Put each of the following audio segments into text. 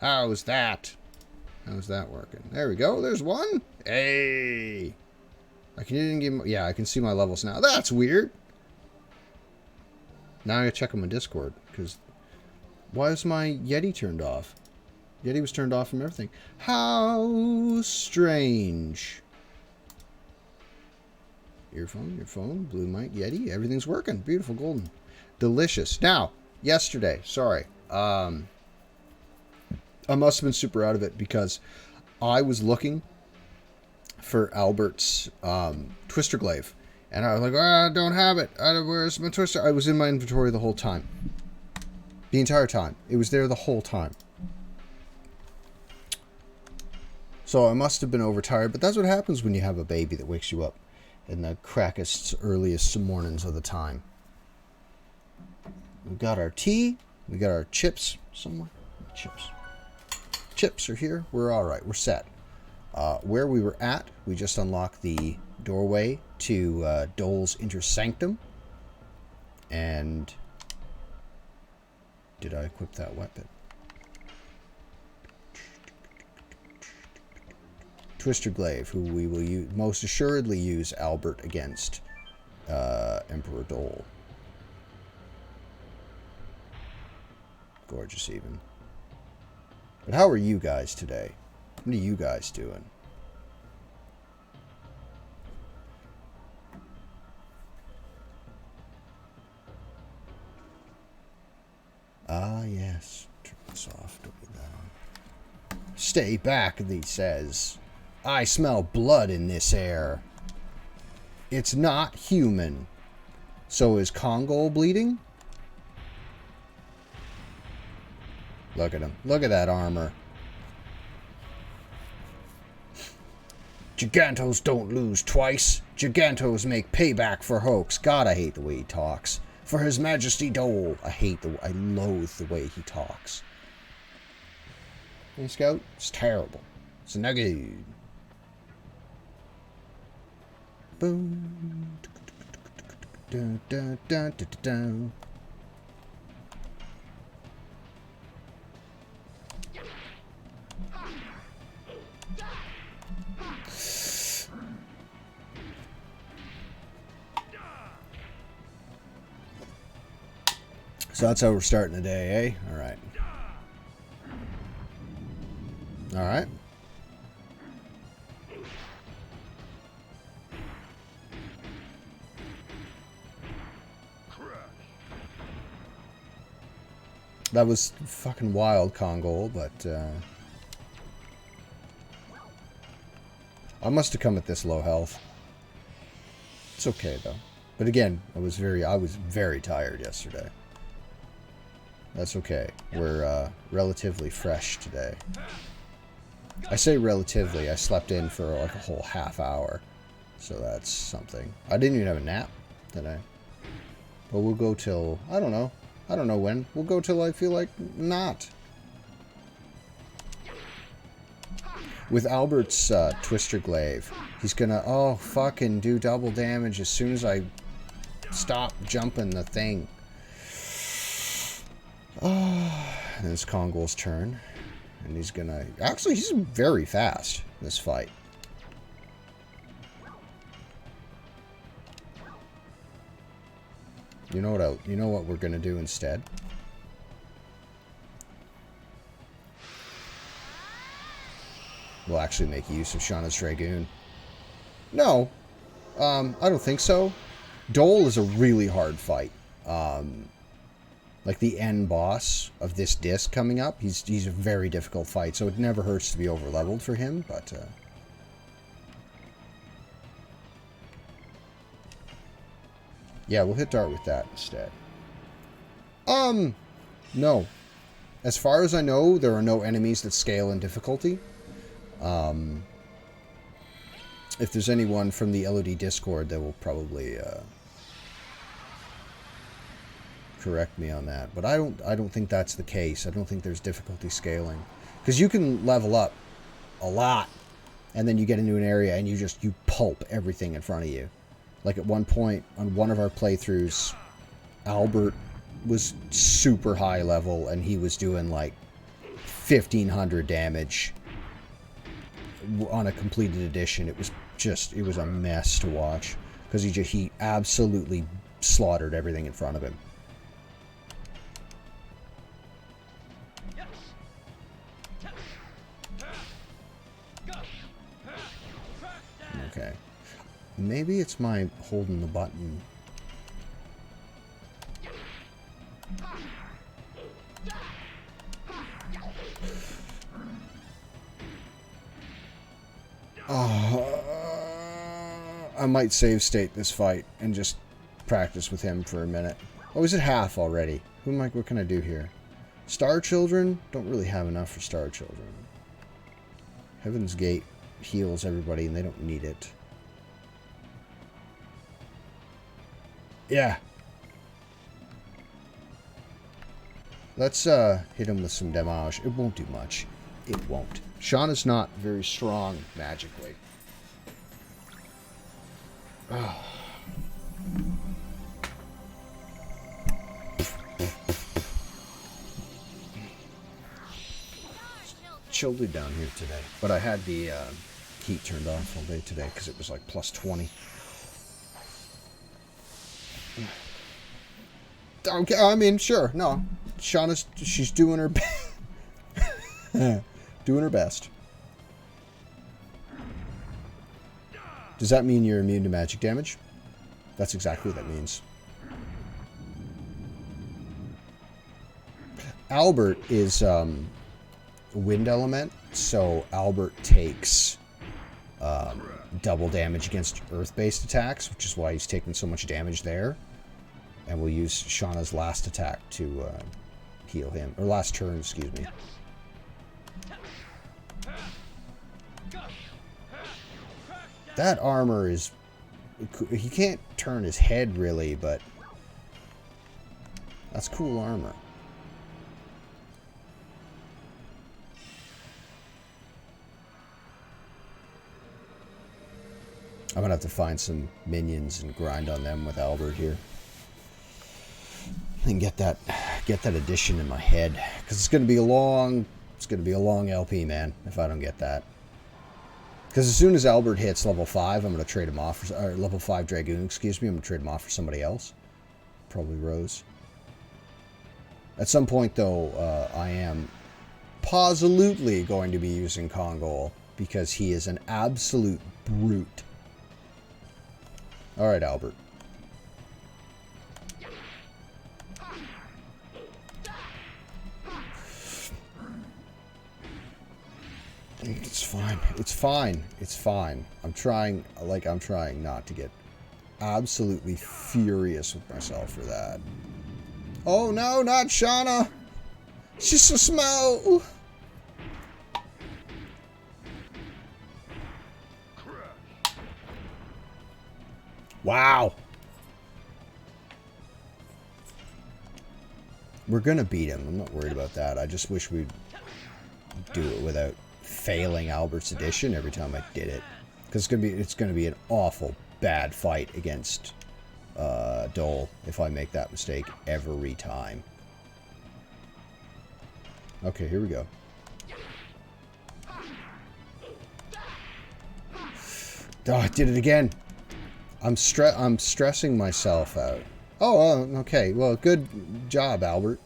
How's that? How's that working? There we go. There's one. Hey. I can see my levels now. That's weird. Now I gotta check on my Discord, because why is my Yeti turned off? Yeti was turned off from everything. How strange. Earphone, blue mic, Yeti, everything's working. Beautiful, golden. Delicious. Now, yesterday, sorry. I must have been super out of it because I was looking for Albert's Twister Glaive. And I was like, I don't have it. Where's my Twister? I was in my inventory the whole time. The entire time. It was there the whole time. So I must have been overtired, but that's what happens when you have a baby that wakes you up in the crackest, earliest mornings of the time. We've got our tea. We got our chips somewhere. Chips are here. We're all right. We're set. Where we were at, we just unlocked the doorway to Dole's Inner Sanctum. And did I equip that weapon? Twister Glaive, who we will most assuredly use Albert against Emperor Dole. Gorgeous even. But how are you guys today? What are you guys doing? Ah, yes. Turn this off. Don't be that. Stay back, he says. I smell blood in this air. It's not human. So is Kongol bleeding? Look at him. Look at that armor. Gigantos don't lose twice. Gigantos make payback for hoax. God, I hate the way he talks. For His Majesty Dole. I loathe the way he talks. Hey, Scout? It's terrible. It's a nugget. Boom. Dun, dun, dun, dun, dun. So that's how we're starting the day, eh? Alright. Alright. That was fucking wild, Kongol, but I must have come at this low health. It's okay though. But again, I was very tired yesterday. That's okay. We're relatively fresh today. I say relatively. I slept in for like a whole half hour. So that's something. I didn't even have a nap, did I? But we'll go till, I don't know. I don't know when. We'll go till I feel like not. With Albert's Twister Glaive, he's gonna, fucking do double damage as soon as I stop jumping the thing. And it's Kongol's turn. And he's gonna... Actually, he's very fast, this fight. You know what we're gonna do instead? We'll actually make use of Shauna's Dragoon. No. I don't think so. Dole is a really hard fight. Like the end boss of this disc coming up, he's a very difficult fight, so it never hurts to be over-leveled for him, but... Yeah, we'll hit Dart with that instead. No. As far as I know, there are no enemies that scale in difficulty. If there's anyone from the LOD Discord, they will probably correct me on that. But I don't think that's the case. I don't think there's difficulty scaling. Because you can level up a lot, and then you get into an area and you pulp everything in front of you. Like at one point on one of our playthroughs, Albert was super high level and he was doing like 1,500 damage on a completed edition. It was a mess to watch because he absolutely slaughtered everything in front of him. Okay. Maybe it's my holding the button. I might save state this fight and just practice with him for a minute. Oh, is it half already? What can I do here? Star Children? Don't really have enough for Star Children. Heaven's Gate heals everybody and they don't need it. Yeah. Let's hit him with some damage. It won't do much. It won't. Shauna's not very strong magically. Oh. Chilly down here today, but I had the heat turned off all day today because it was like plus 20. Okay, I mean, sure, no. She's doing her doing her best. Does that mean you're immune to magic damage? That's exactly what that means. Albert is wind element, so Albert takes double damage against earth-based attacks, which is why he's taking so much damage there. And we'll use Shauna's last attack to heal him. Or last turn, excuse me. That armor is... He can't turn his head, really, but... That's cool armor. I'm gonna have to find some minions and grind on them with Albert here. And get that addition in my head. Because it's gonna be a long LP, man, if I don't get that. Because as soon as Albert hits level 5, I'm going to trade him off for... Or level 5 Dragoon, excuse me. I'm going to trade him off for somebody else. Probably Rose. At some point, though, I am positively going to be using Kongol. Because he is an absolute brute. Alright, Albert. It's fine. It's fine. It's fine. I'm trying not to get absolutely furious with myself for that. Oh no, not Shauna! She's so small! Wow! We're gonna beat him. I'm not worried about that. I just wish we'd do it without failing Albert's addition every time I did it, because it's gonna be an awful bad fight against Dole if I make that mistake every time. Okay, here we go. Oh, I did it again. I'm stressing myself out. Oh, okay. Well, good job, Albert.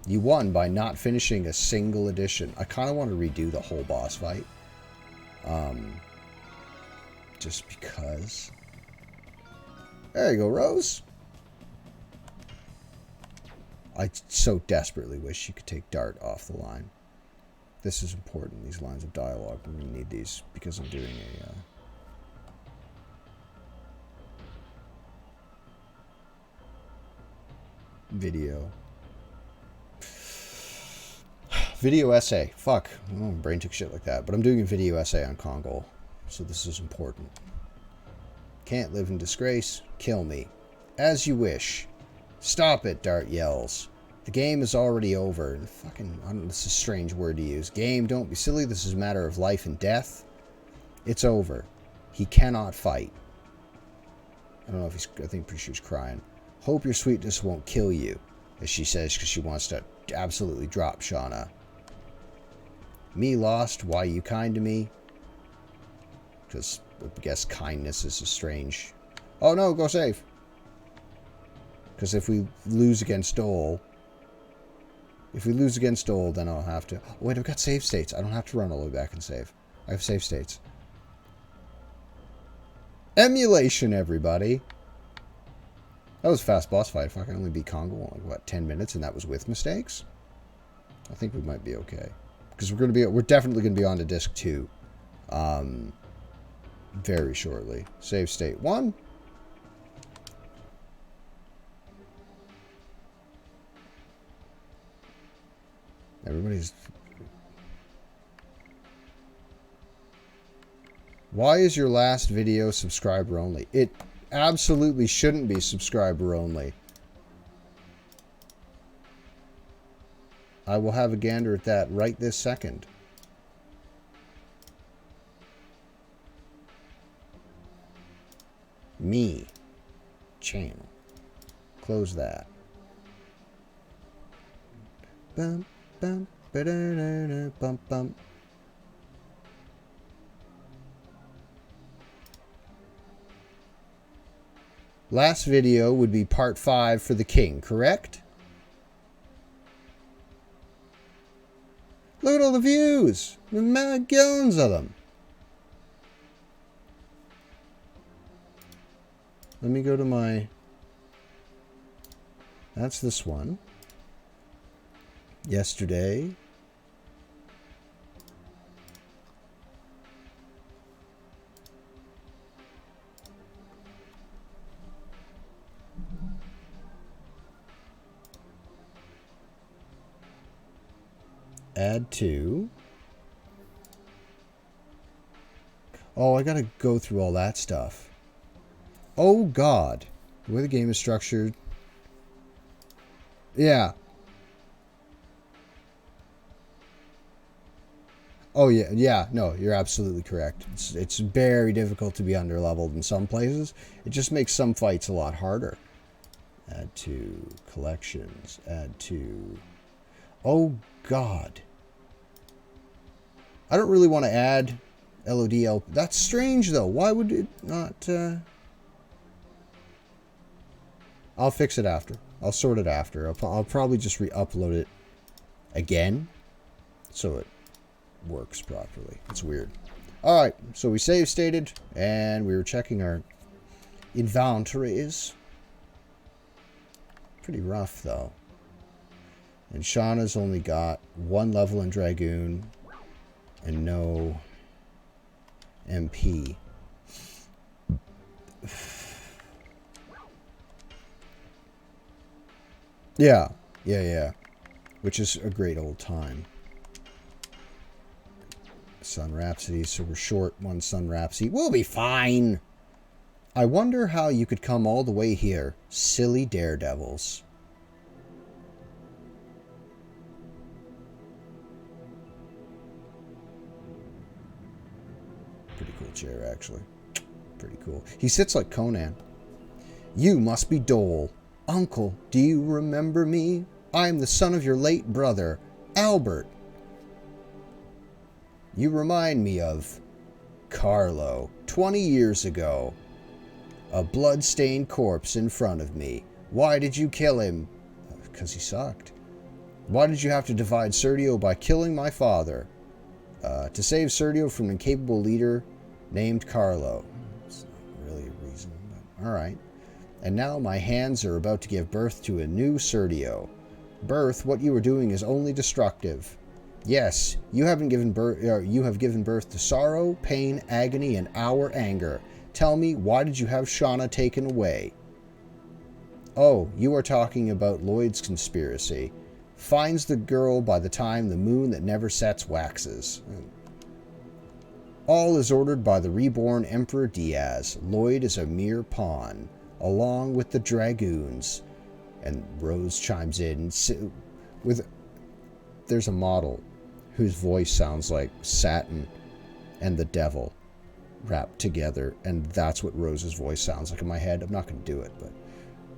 You won by not finishing a single edition. I kind of want to redo the whole boss fight. Just because. There you go, Rose. I so desperately wish you could take Dart off the line. This is important, these lines of dialogue. I'm going to need these because I'm doing a... video essay. Fuck. Oh, brain took shit like that. But I'm doing a video essay on Kongol. So this is important. Can't live in disgrace. Kill me. As you wish. Stop it, Dart yells. The game is already over. Fucking, I don't know, this is a strange word to use. Game, don't be silly. This is a matter of life and death. It's over. He cannot fight. I don't know if he's... I think pretty sure he's crying. Hope your sweetness won't kill you, as she says, because she wants to absolutely drop Shauna. Me lost, why you kind to me? Because I guess kindness is a strange... Oh no, go save. Because if we lose against Dole... If we lose against Dole, then I'll have to... Oh, wait, I've got save states. I don't have to run all the way back and save. I have save states. Emulation, everybody. That was a fast boss fight. If I can only beat Congo in, like, what, 10 minutes, and that was with mistakes? I think we might be okay. Because we're definitely going to be on to disc 2. Very shortly. Save state 1. Everybody's... Why is your last video subscriber only? It absolutely shouldn't be subscriber only. I will have a gander at that right this second. Me. Channel. Close that. Bum, bum, ba-da-da-da, bum, bum. Last video would be part 5 for the king, correct? Look at all the views. Millions of them. Let me go to my... That's this one. Yesterday. Add to. Oh, I gotta go through all that stuff. Oh, God. The way the game is structured. Yeah. Oh, yeah. Yeah, no, you're absolutely correct. It's very difficult to be underleveled in some places. It just makes some fights a lot harder. Add to collections. Add to... Oh, God. I don't really want to add LODL. That's strange, though. Why would it not... I'll fix it after. I'll sort it after. I'll probably just re-upload it again so it works properly. It's weird. Alright, so we save stated, and we were checking our inventories. Pretty rough, though. And Shauna's only got 1 level in Dragoon and no MP. Yeah. Which is a great old time. Sun Rhapsody, so we're short 1 Sun Rhapsody. We'll be fine! I wonder how you could come all the way here. Silly daredevils. Pretty cool chair, actually. Pretty cool. He sits like Conan. You must be Dole. Uncle, do you remember me? I am the son of your late brother, Albert. You remind me of Carlo, 20 years ago. A blood-stained corpse in front of me. Why did you kill him? Because he sucked. Why did you have to divide Sergio by killing my father? To save Sergio from an incapable leader named Carlo. It's not really a reason, but alright. And now my hands are about to give birth to a new Sergio. Birth, what you are doing is only destructive. Yes, you have given birth to sorrow, pain, agony, and our anger. Tell me, why did you have Shauna taken away? Oh, you are talking about Lloyd's conspiracy. Finds the girl by the time the moon that never sets waxes. All is ordered by the reborn Emperor Diaz. Lloyd is a mere pawn, along with the Dragoons. And Rose chimes in with... There's a model whose voice sounds like Satin and the devil wrapped together, and that's what Rose's voice sounds like in my head. I'm not going to do it, but...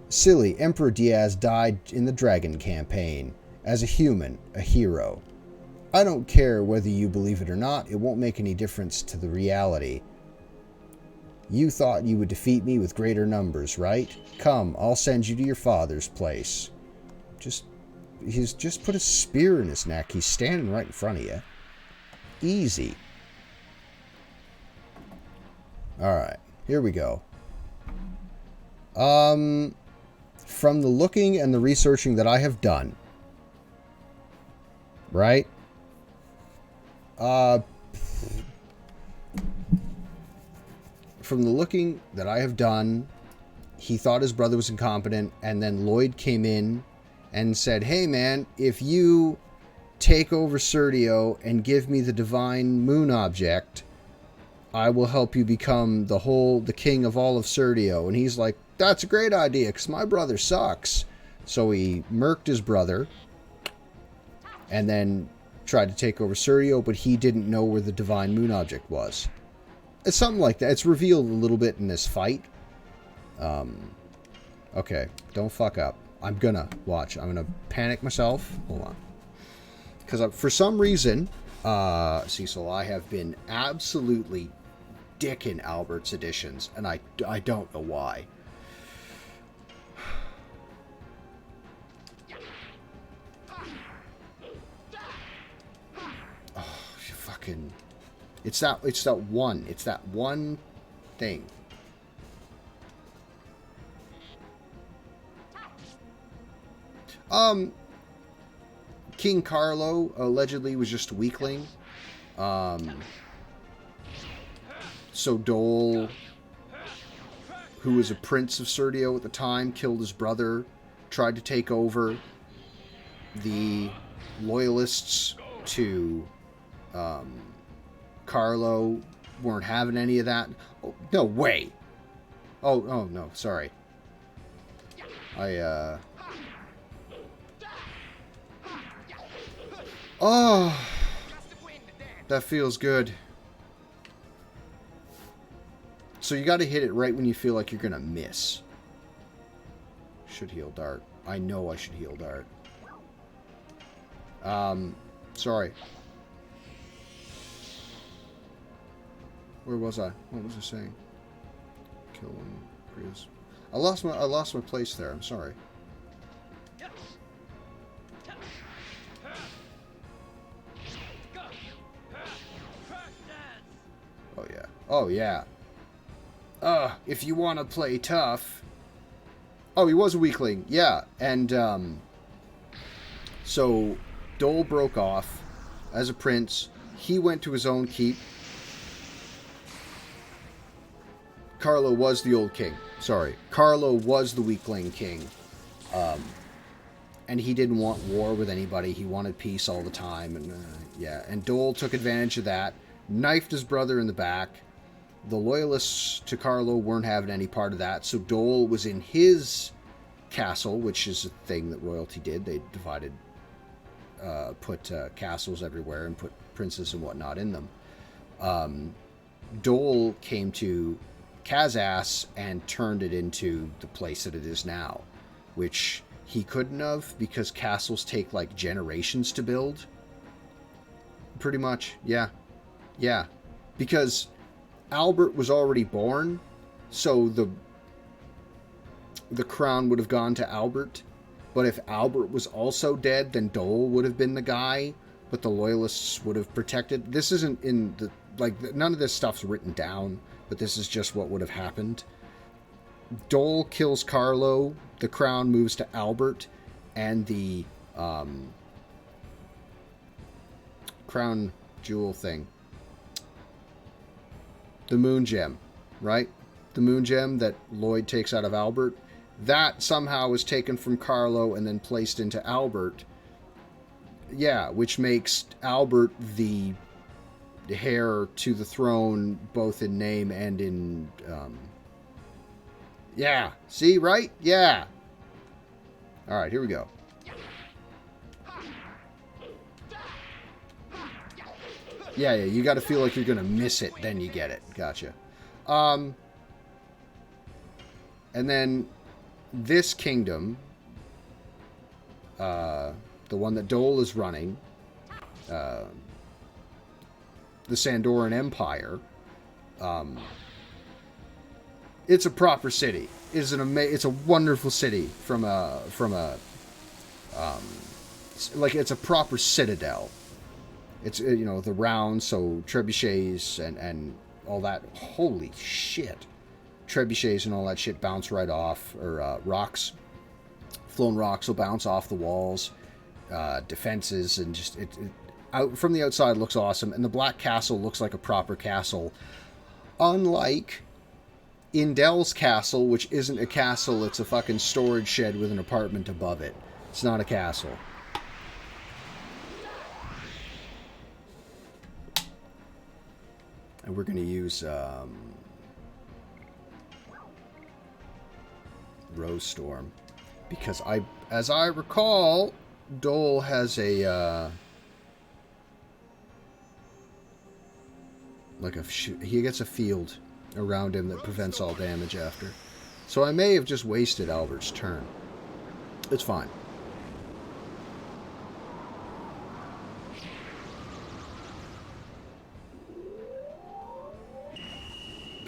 Silly, Emperor Diaz died in the Dragon campaign. As a human, a hero. I don't care whether you believe it or not. It won't make any difference to the reality. You thought you would defeat me with greater numbers, right? Come, I'll send you to your father's place. He's just put a spear in his neck. He's standing right in front of you. Easy. Alright, here we go. From the looking and the researching that I have done, right? From the looking that I have done, he thought his brother was incompetent, and then Lloyd came in and said, hey man, if you take over Serdio and give me the divine moon object, I will help you become the king of all of Serdio. And he's like, that's a great idea, because my brother sucks. So he murked his brother, and then tried to take over Serdio, but he didn't know where the divine moon object was. It's something like that. It's revealed a little bit in this fight. Okay, don't fuck up. I'm gonna watch. I'm gonna panic myself. Hold on. Because for some reason, Cecil, I have been absolutely dicking Albert's editions, and I don't know why. Oh, you fucking... It's that one thing. King Carlo allegedly was just a weakling. So Dole, who was a prince of Serdio at the time, killed his brother, tried to take over. The loyalists to Carlo weren't having any of that. Oh, no way. Oh no, sorry. Oh, that feels good. So you got to hit it right when you feel like you're going to miss. Should heal Dart. I know I should heal Dart. Sorry. Where was I? What was I saying? Kill one. Prius. I lost my place there. I'm sorry. Oh yeah. Oh yeah. If you want to play tough. Oh, he was a weakling. Yeah, and so Dole broke off as a prince. He went to his own keep. Carlo was the old king. Sorry. Carlo was the weakling king. And he didn't want war with anybody. He wanted peace all the time. And yeah, and Dole took advantage of that. Knifed his brother in the back. The loyalists to Carlo weren't having any part of that. So Dole was in his castle, which is a thing that royalty did. They divided, put castles everywhere and put princes and whatnot in them. Dole came to Kazas and turned it into the place that it is now, which he couldn't have because castles take like generations to build. Pretty much, yeah. Yeah, because Albert was already born, so the crown would have gone to Albert. But if Albert was also dead, then Dole would have been the guy, but the loyalists would have protected. This isn't in the, like, none of this stuff's written down, but this is just what would have happened. Dole kills Carlo, the crown moves to Albert, and the crown jewel thing. The moon gem, right? The moon gem that Lloyd takes out of Albert, that somehow was taken from Carlo and then placed into Albert. Yeah, which makes Albert the heir to the throne, both in name and in... yeah, see, right? Yeah. Alright, here we go. Yeah, you got to feel like you're going to miss it, then you get it. Gotcha. And then this kingdom, the one that Dole is running, the Sandoran Empire, it's a proper city. It's it's a wonderful city from a like it's a proper citadel. It's the round, so trebuchets and all that. Holy shit, trebuchets and all that shit bounce right off, or rocks, flown rocks will bounce off the walls. Defenses and just it out from the outside looks awesome, and the Black Castle looks like a proper castle, unlike Indell's castle, which isn't a castle, it's a fucking storage shed with an apartment above it. It's not a castle. And we're going to use Rose Storm, because as I recall, Dole has a he gets a field around him that prevents all damage after. So I may have just wasted Albert's turn. It's fine.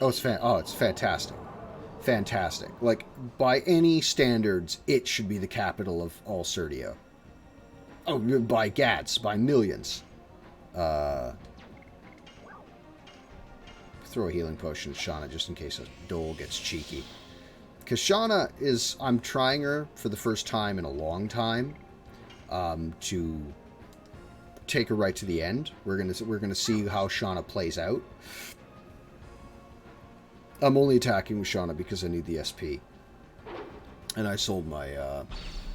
Oh, it's fantastic. Fantastic. Like, by any standards, it should be the capital of all Serdio. Oh, by gads, by millions. Throw a healing potion at Shauna just in case a Dole gets cheeky. Because Shauna is... I'm trying her for the first time in a long time to take her right to the end. We're gonna see how Shauna plays out. I'm only attacking with Shauna because I need the SP. And I sold my...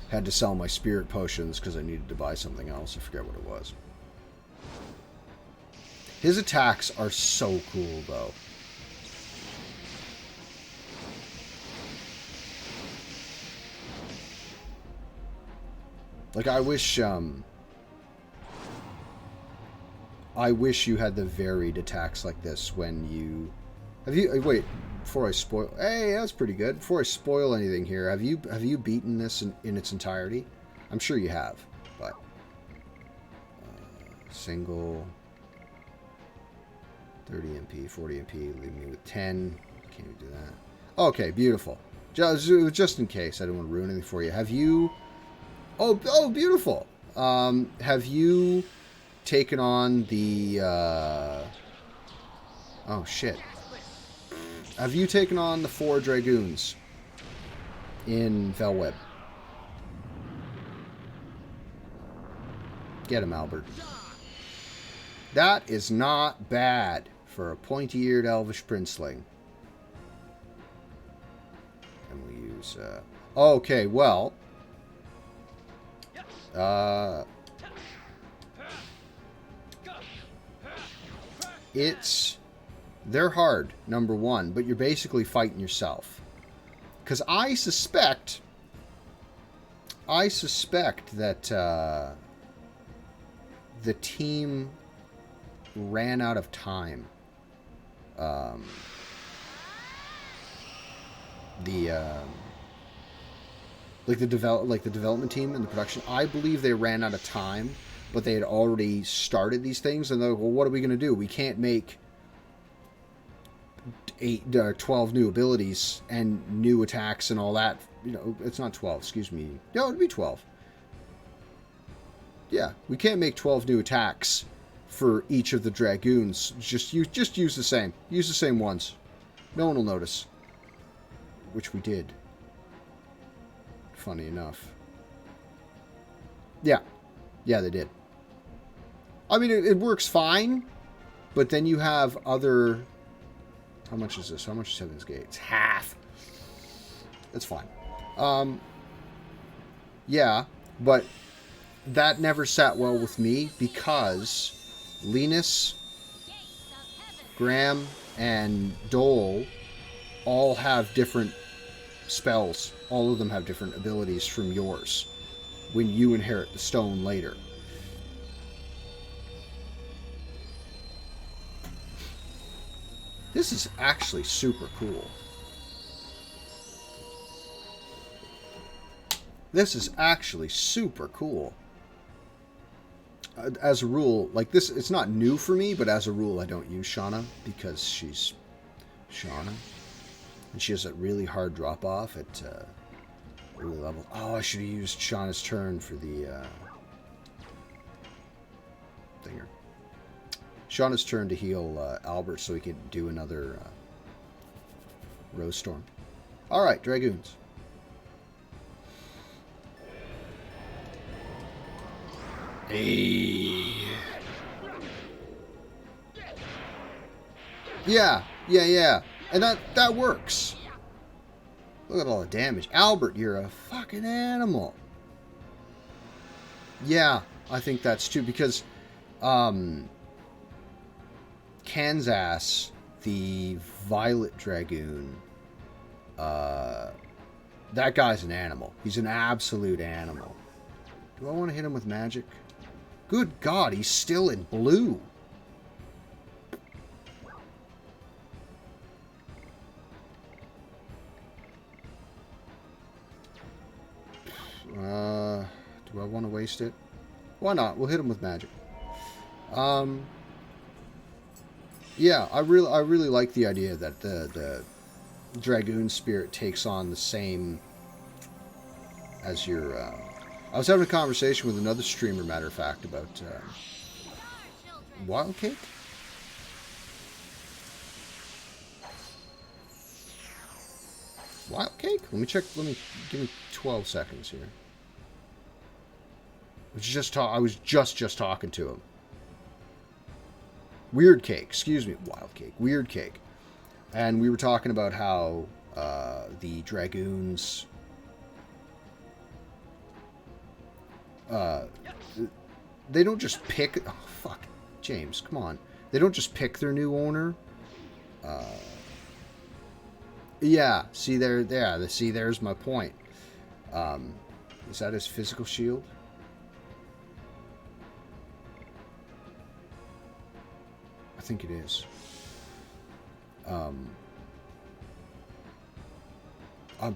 had to sell my spirit potions because I needed to buy something else. I forget what it was. His attacks are so cool, though. Like, I wish you had the varied attacks like this when you... Wait, before I spoil... Hey, that's pretty good. Before I spoil anything here, have you beaten this in its entirety? I'm sure you have, but... single... 30 MP, 40 MP, leave me with 10. Can't even do that. Okay, beautiful. Just in case, I don't want to ruin anything for you. Have you... Oh, beautiful. Have you taken on the... Oh, shit. Have you taken on the 4 Dragoons in Felweb? Get him, Albert. That is not bad for a pointy-eared elvish princeling. And we use... Okay, well... They're hard, number one, but you're basically fighting yourself. Because I suspect that the team ran out of time. The development team and the production, I believe they ran out of time, but they had already started these things, and they're like, well, what are we going to do? We can't make 12 new abilities and new attacks and all that. It's not 12, excuse me. No, it'd be 12. Yeah, we can't make 12 new attacks for each of the Dragoons. Just use the same. Use the same ones. No one will notice. Which we did. Funny enough. Yeah. Yeah, they did. I mean, it works fine, but then you have other... How much is this? How much is Heaven's Gate? It's half. That's fine. Yeah, but that never sat well with me because Linus, Graham, and Dole all have different spells. All of them have different abilities from yours when you inherit the stone later. This is actually super cool. This is actually super cool. as a rule, like this, it's not new for me, but as a rule, I don't use Shauna because she's Shauna. And she has that really hard drop-off at early level. Oh, I should have used Shauna's turn for the thinger. Shauna's turn to heal Albert so he could do another Rose Storm. Alright, Dragoons. Hey. Yeah. And that works. Look at all the damage. Albert, you're a fucking animal. Yeah, I think that's true because Kansas, the Violet Dragoon, that guy's an animal. He's an absolute animal. Do I want to hit him with magic? Good God, he's still in blue. Do I want to waste it? Why not? We'll hit him with magic. Yeah, I really like the idea that the Dragoon spirit takes on the same as your. I was having a conversation with another streamer, matter of fact, about wild cake. Wild cake? Let me check. Give me 12 seconds here. I was just talking to him. Weird cake. Excuse me. Wild cake. Weird cake. And we were talking about how the Dragoons. They don't just pick. Oh fuck, James, come on. They don't just pick their new owner. Yeah. See there. Yeah. See, there's my point. Is that his physical shield? I think it is. I'm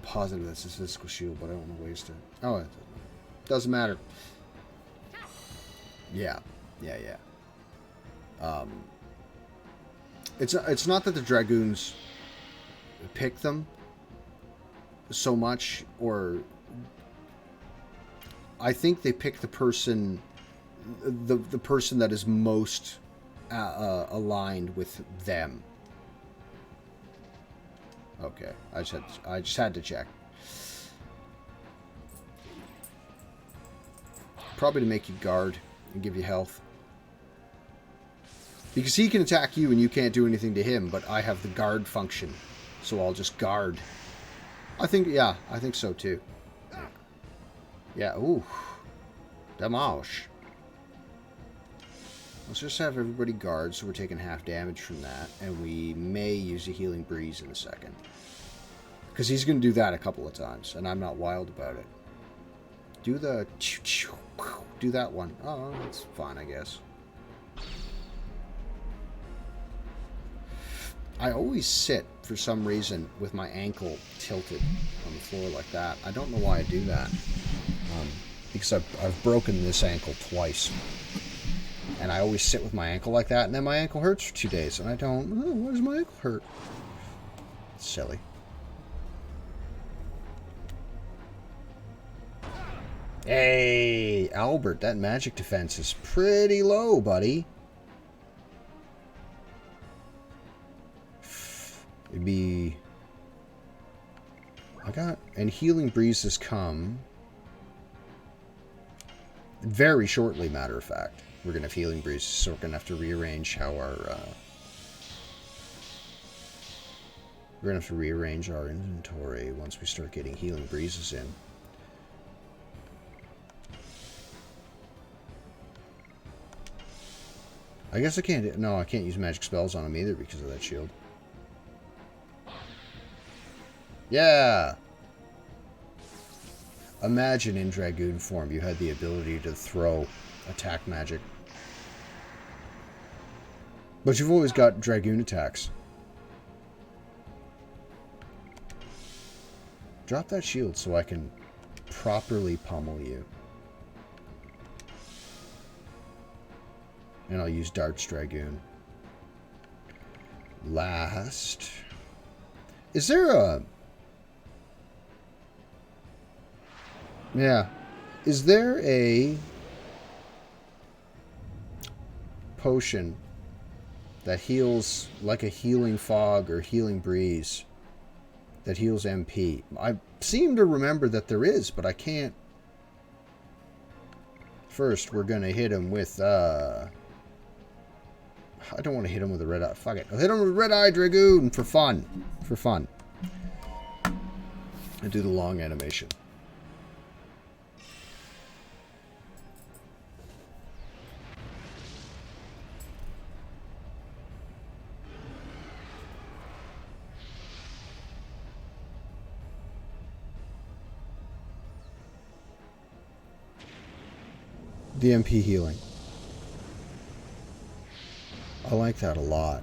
positive that's his physical shield, but I don't want to waste it. Oh, it doesn't matter. Yeah. It's not that the Dragoons pick them so much, or I think they pick the person, the person that is most aligned with them. Okay, I just had to check. Probably to make you guard and give you health. Because he can attack you and you can't do anything to him, but I have the guard function. So I'll just guard. I think so too. Yeah, ooh. Damage. Let's just have everybody guard, so we're taking half damage from that. And we may use a healing breeze in a second. Because he's going to do that a couple of times, and I'm not wild about it. Do the... Do that one. Oh, that's fine, I guess. I always sit, for some reason, with my ankle tilted on the floor like that. I don't know why I do that. Because I've broken this ankle twice. And I always sit with my ankle like that, and then my ankle hurts for 2 days, and I don't... Oh, why does my ankle hurt? It's silly. Hey, Albert, that magic defense is pretty low, buddy. It'd be... And healing breezes come very shortly, matter of fact. We're going to have healing breezes, so we're going to have to rearrange how our... We're going to have to rearrange our inventory once we start getting healing breezes in. I guess I can't... No, I can't use magic spells on him either because of that shield. Yeah! Imagine in Dragoon form you had the ability to throw attack magic. But you've always got Dragoon attacks. Drop that shield so I can properly pummel you. And I'll use Dart's Dragoon. Last. Is there a... Yeah. Is there a potion that heals like a healing fog or healing breeze that heals MP? I seem to remember that there is, but I can't. First, we're going to hit him with... I don't want to hit him with a red eye. Fuck it. I'll hit him with a red eye Dragoon for fun. For fun. And do the long animation. The MP healing. I like that a lot.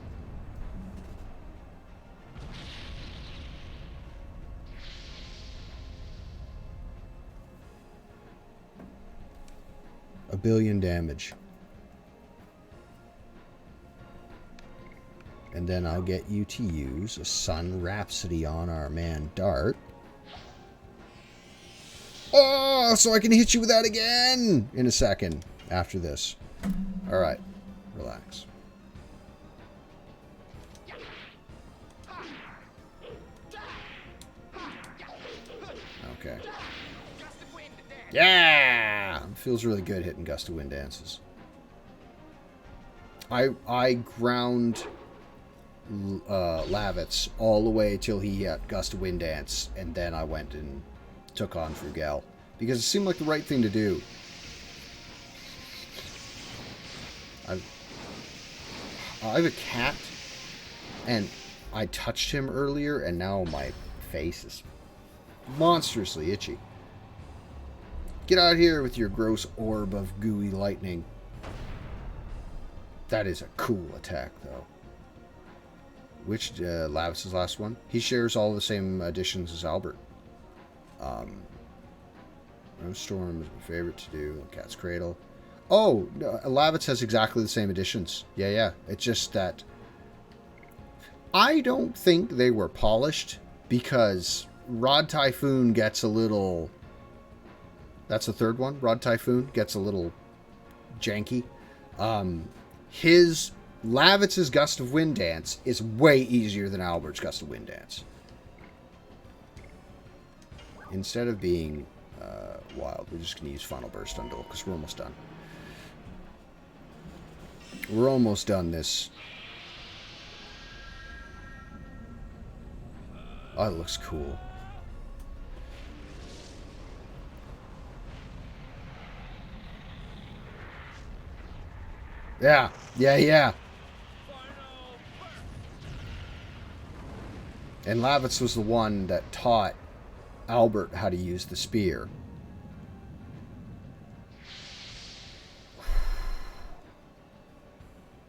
A billion damage. And then I'll get you to use a Sun Rhapsody on our man Dart. Oh, so I can hit you with that again in a second after this. Alright, relax. Okay. Yeah! It feels really good hitting Gust of Wind dances. I ground Lavitz all the way till he hit Gust of Wind dance, and then I went and took on Frugal because it seemed like the right thing to do. I have a cat, and I touched him earlier, and now my face is monstrously itchy. Get out of here with your gross orb of gooey lightning. That is a cool attack, though. Which Lavis's last one? He shares all the same additions as Albert. No Storm is my favorite to do. Cat's Cradle. Oh, Lavitz has exactly the same additions. Yeah. It's just that I don't think they were polished because Rod Typhoon gets a little... That's the third one. Rod Typhoon gets a little janky. His Lavitz's Gust of Wind dance is way easier than Albert's Gust of Wind dance. Instead of being wild, we're just going to use Final Burst on Duel because we're almost done. We're almost done this. Oh, it looks cool. Yeah. And Lavitz was the one that taught Albert how to use the spear.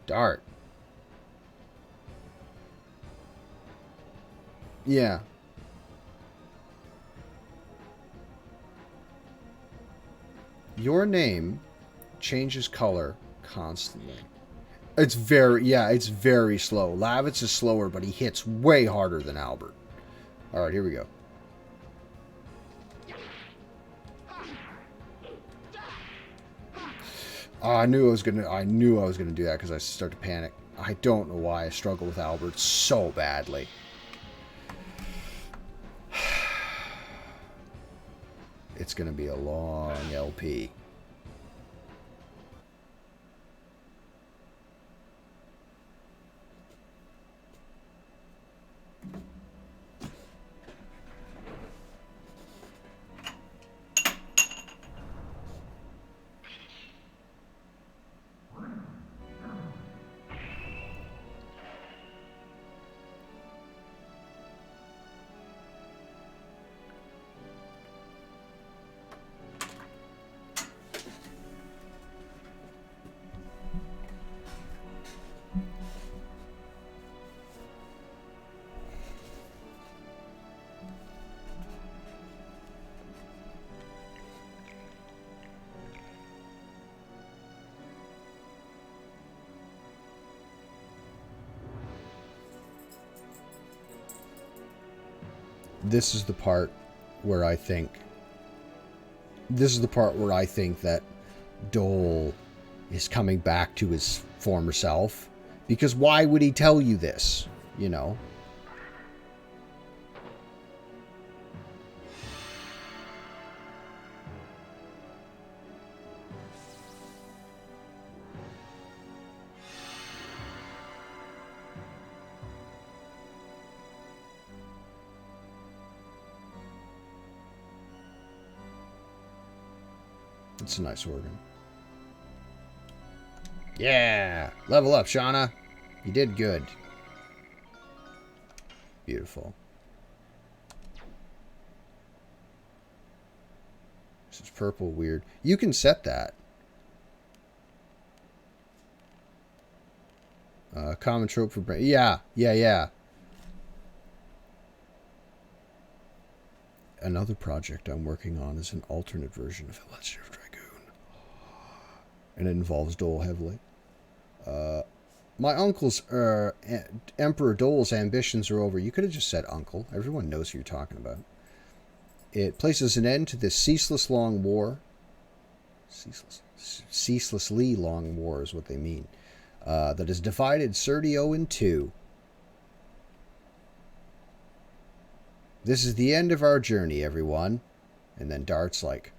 Dart. Yeah. Your name changes color constantly. It's very slow. Lavitz is slower, but he hits way harder than Albert. Alright, here we go. I knew I was gonna do that because I started to panic. I don't know why I struggle with Albert so badly. It's gonna be a long LP. this is the part where I think... This is the part where I think that Dole is coming back to his former self. Because why would he tell you this? You know? It's a nice organ. Yeah! Level up, Shauna. You did good. Beautiful. This is purple weird. You can set that. Common trope for... Yeah. Another project I'm working on is an alternate version of The Legend of Dragoon. And it involves Dole heavily. My uncle's, Emperor Dole's ambitions are over. You could have just said uncle. Everyone knows who you're talking about. It places an end to this ceaselessly long war is what they mean. That has divided Serdio in two. This is the end of our journey, everyone. And then Dart's like,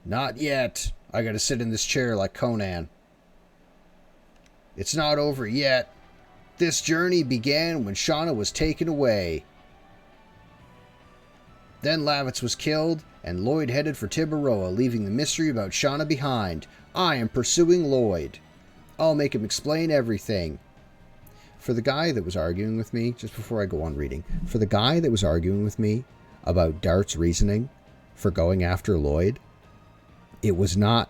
not yet. I gotta sit in this chair like Conan. It's not over yet. This journey began when Shauna was taken away. Then Lavitz was killed, and Lloyd headed for Tibaroa, leaving the mystery about Shauna behind. I am pursuing Lloyd. I'll make him explain everything. For the guy that was arguing with me, just before I go on reading, for the guy that was arguing with me about Dart's reasoning for going after Lloyd, it was not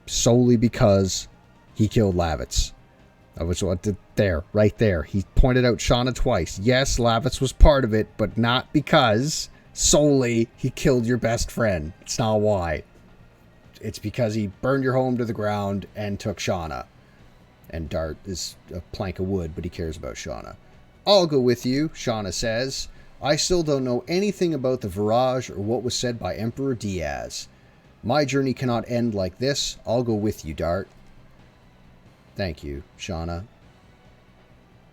solely because he killed Lavitz. I was there, right there. He pointed out Shauna twice. Yes, Lavitz was part of it, but not because solely he killed your best friend. It's not why. It's because he burned your home to the ground and took Shauna. And Dart is a plank of wood, but he cares about Shauna. I'll go with you, Shauna says. I still don't know anything about the Virage or what was said by Emperor Diaz. My journey cannot end like this. I'll go with you, Dart. Thank you, Shauna.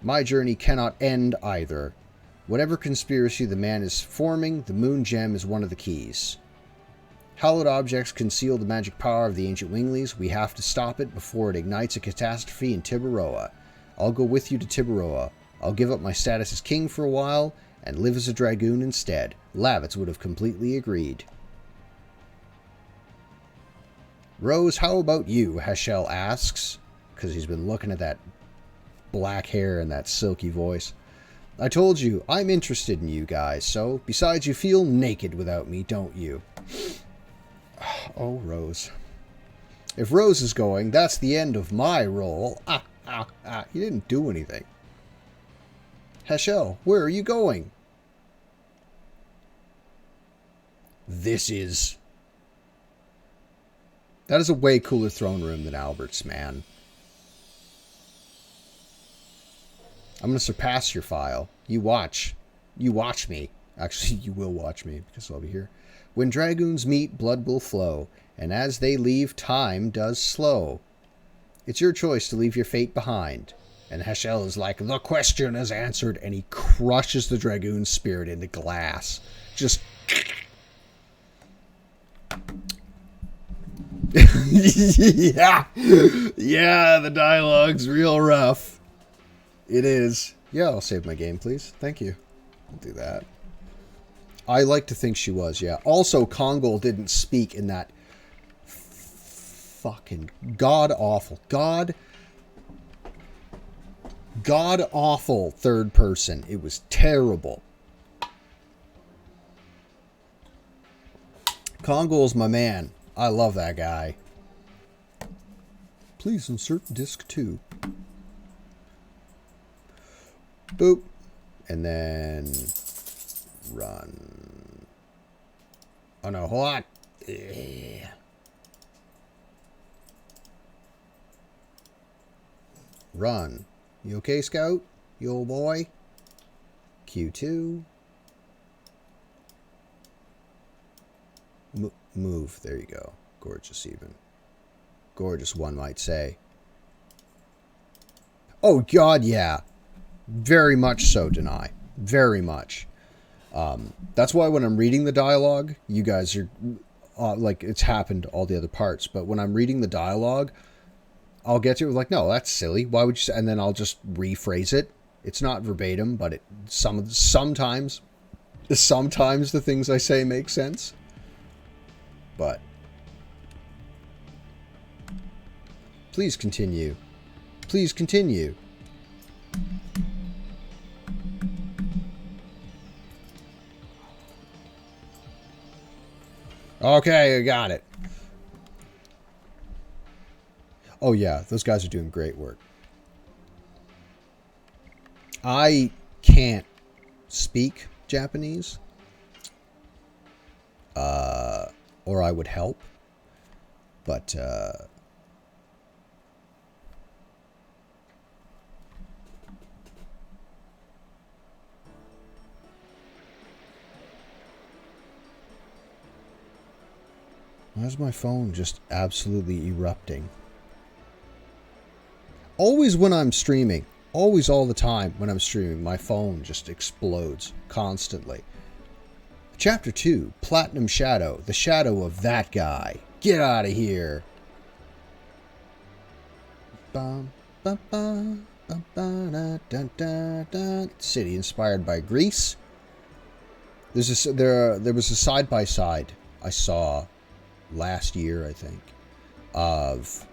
My journey cannot end either. Whatever conspiracy the man is forming, the moon gem is one of the keys. Hallowed objects conceal the magic power of the ancient Winglies. We have to stop it before it ignites a catastrophe in Tibaroa. I'll go with you to Tibaroa. I'll give up my status as king for a while and live as a Dragoon instead. Lavitz would have completely agreed. Rose, how about you? Heschel asks, because he's been looking at that black hair and that silky voice. I told you, I'm interested in you guys, so besides you feel naked without me, don't you? Oh, Rose. If Rose is going, that's the end of my role. He didn't do anything. Heschel, where are you going? That is a way cooler throne room than Albert's, man. I'm going to surpass your file. You watch. You watch me. Actually, you will watch me because I'll be here. When Dragoons meet, blood will flow. And as they leave, time does slow. It's your choice to leave your fate behind. And Heschel is like, the question is answered. And he crushes the Dragoon spirit into glass. Just... Yeah, the dialogue's real rough. It is. Yeah, I'll save my game, please. Thank you. I'll do that. I like to think she was, yeah. Also, Kongol didn't speak in that fucking god-awful, god-awful third person. It was terrible. Kongol's my man. I love that guy. Please insert disc 2. Boop. And then run. Oh no, hold on. Run. You okay, Scout? You old boy? Q2. Move. There you go. Gorgeous even. Gorgeous, one might say. Oh, God, yeah. Very much so, Deny. Very much. That's why when I'm reading the dialogue, you guys are... like, it's happened all the other parts. But when I'm reading the dialogue, I'll get to it like, no, that's silly. Why would you say... And then I'll just rephrase it. It's not verbatim, but it sometimes the things I say make sense. But... Please continue. Please continue. Okay, I got it. Oh yeah, those guys are doing great work. I can't speak Japanese. Or I would help. But, why's my phone just absolutely erupting? Always when I'm streaming, always all the time when I'm streaming, my phone just explodes constantly. Chapter 2, Platinum Shadow, the shadow of that guy. Get out of here. City inspired by Greece. There was a side-by-side I saw last year, I think, of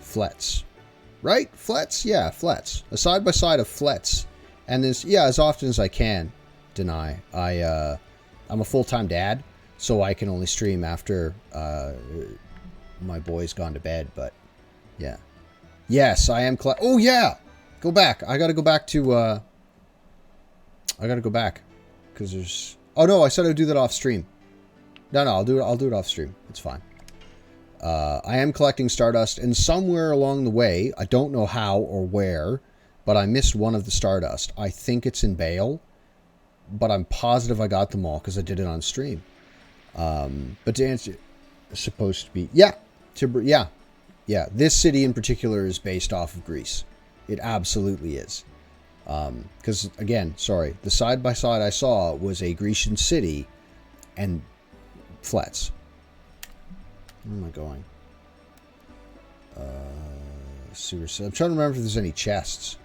Flets. Right? Flets? Yeah, Flets. A side-by-side of Flets. And this, yeah, as often as I can, Deny. I'm a full-time dad, so I can only stream after my boy's gone to bed, but yeah. Yes, I am oh yeah! Go back. I gotta go back to I gotta go back. Because there's... Oh no, I said I'd do that off stream. No, I'll do it off stream. It's fine. I am collecting Stardust, and somewhere along the way, I don't know how or where, but I missed one of the Stardust. I think it's in Bale, but I'm positive I got them all because I did it on stream. But to answer, it's supposed to be... Yeah. Yeah. This city in particular is based off of Greece. It absolutely is. Because, again, sorry, the side-by-side I saw was a Grecian city and Flats. Where am I going? Sewer. I'm trying to remember if there's any chests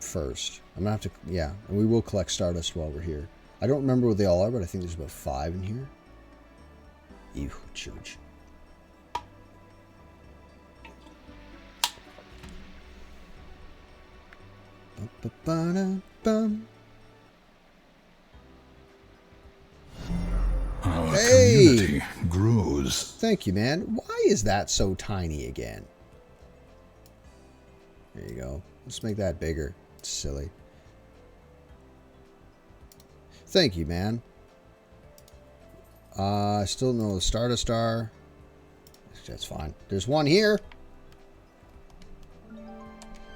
first. I'm going to have to... Yeah, and we will collect Stardust while we're here. I don't remember what they all are, but I think there's about 5 in here. Ew, church. Our community grows. Thank you, man. Why is that so tiny again? There you go. Let's make that bigger. It's silly. Thank you, man. I still know the Stardust Star. That's fine. There's one here.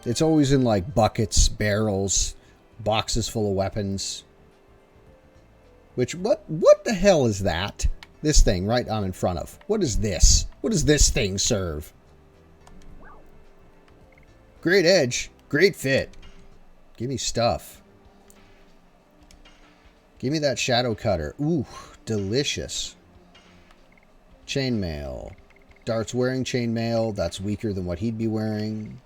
It's always in like buckets, barrels, boxes full of weapons. Which, what the hell is that? This thing right I'm in front of. What is this? What does this thing serve? Great edge. Great fit. Give me stuff. Give me that shadow cutter. Ooh, delicious. Chainmail. Dart's wearing chainmail. That's weaker than what he'd be wearing.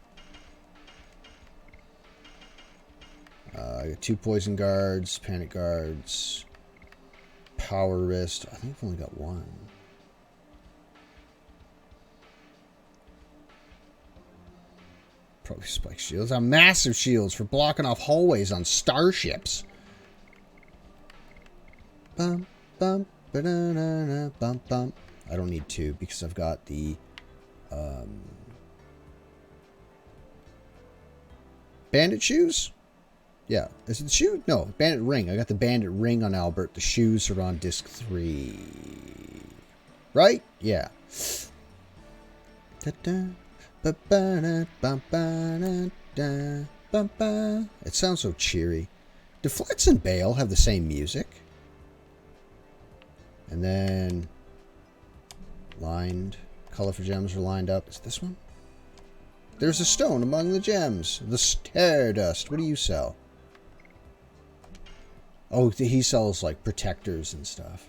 I got 2 poison guards, panic guards, power wrist. I think I've only got 1. Probably spike shields. I'm massive shields for blocking off hallways on starships. Bum, bum, ba-da-da-da, bum, bum. I don't need 2 because I've got the bandit shoes. Yeah, is it the shoe? No, bandit ring. I got the bandit ring on Albert. The shoes are on disc 3. Right? Yeah. Da, ba, ba. It sounds so cheery. Do Flats and Bale have the same music? And then lined. Color for gems are lined up. Is it this one? There's a stone among the gems. The Stardust. What do you sell? Oh, he sells like protectors and stuff.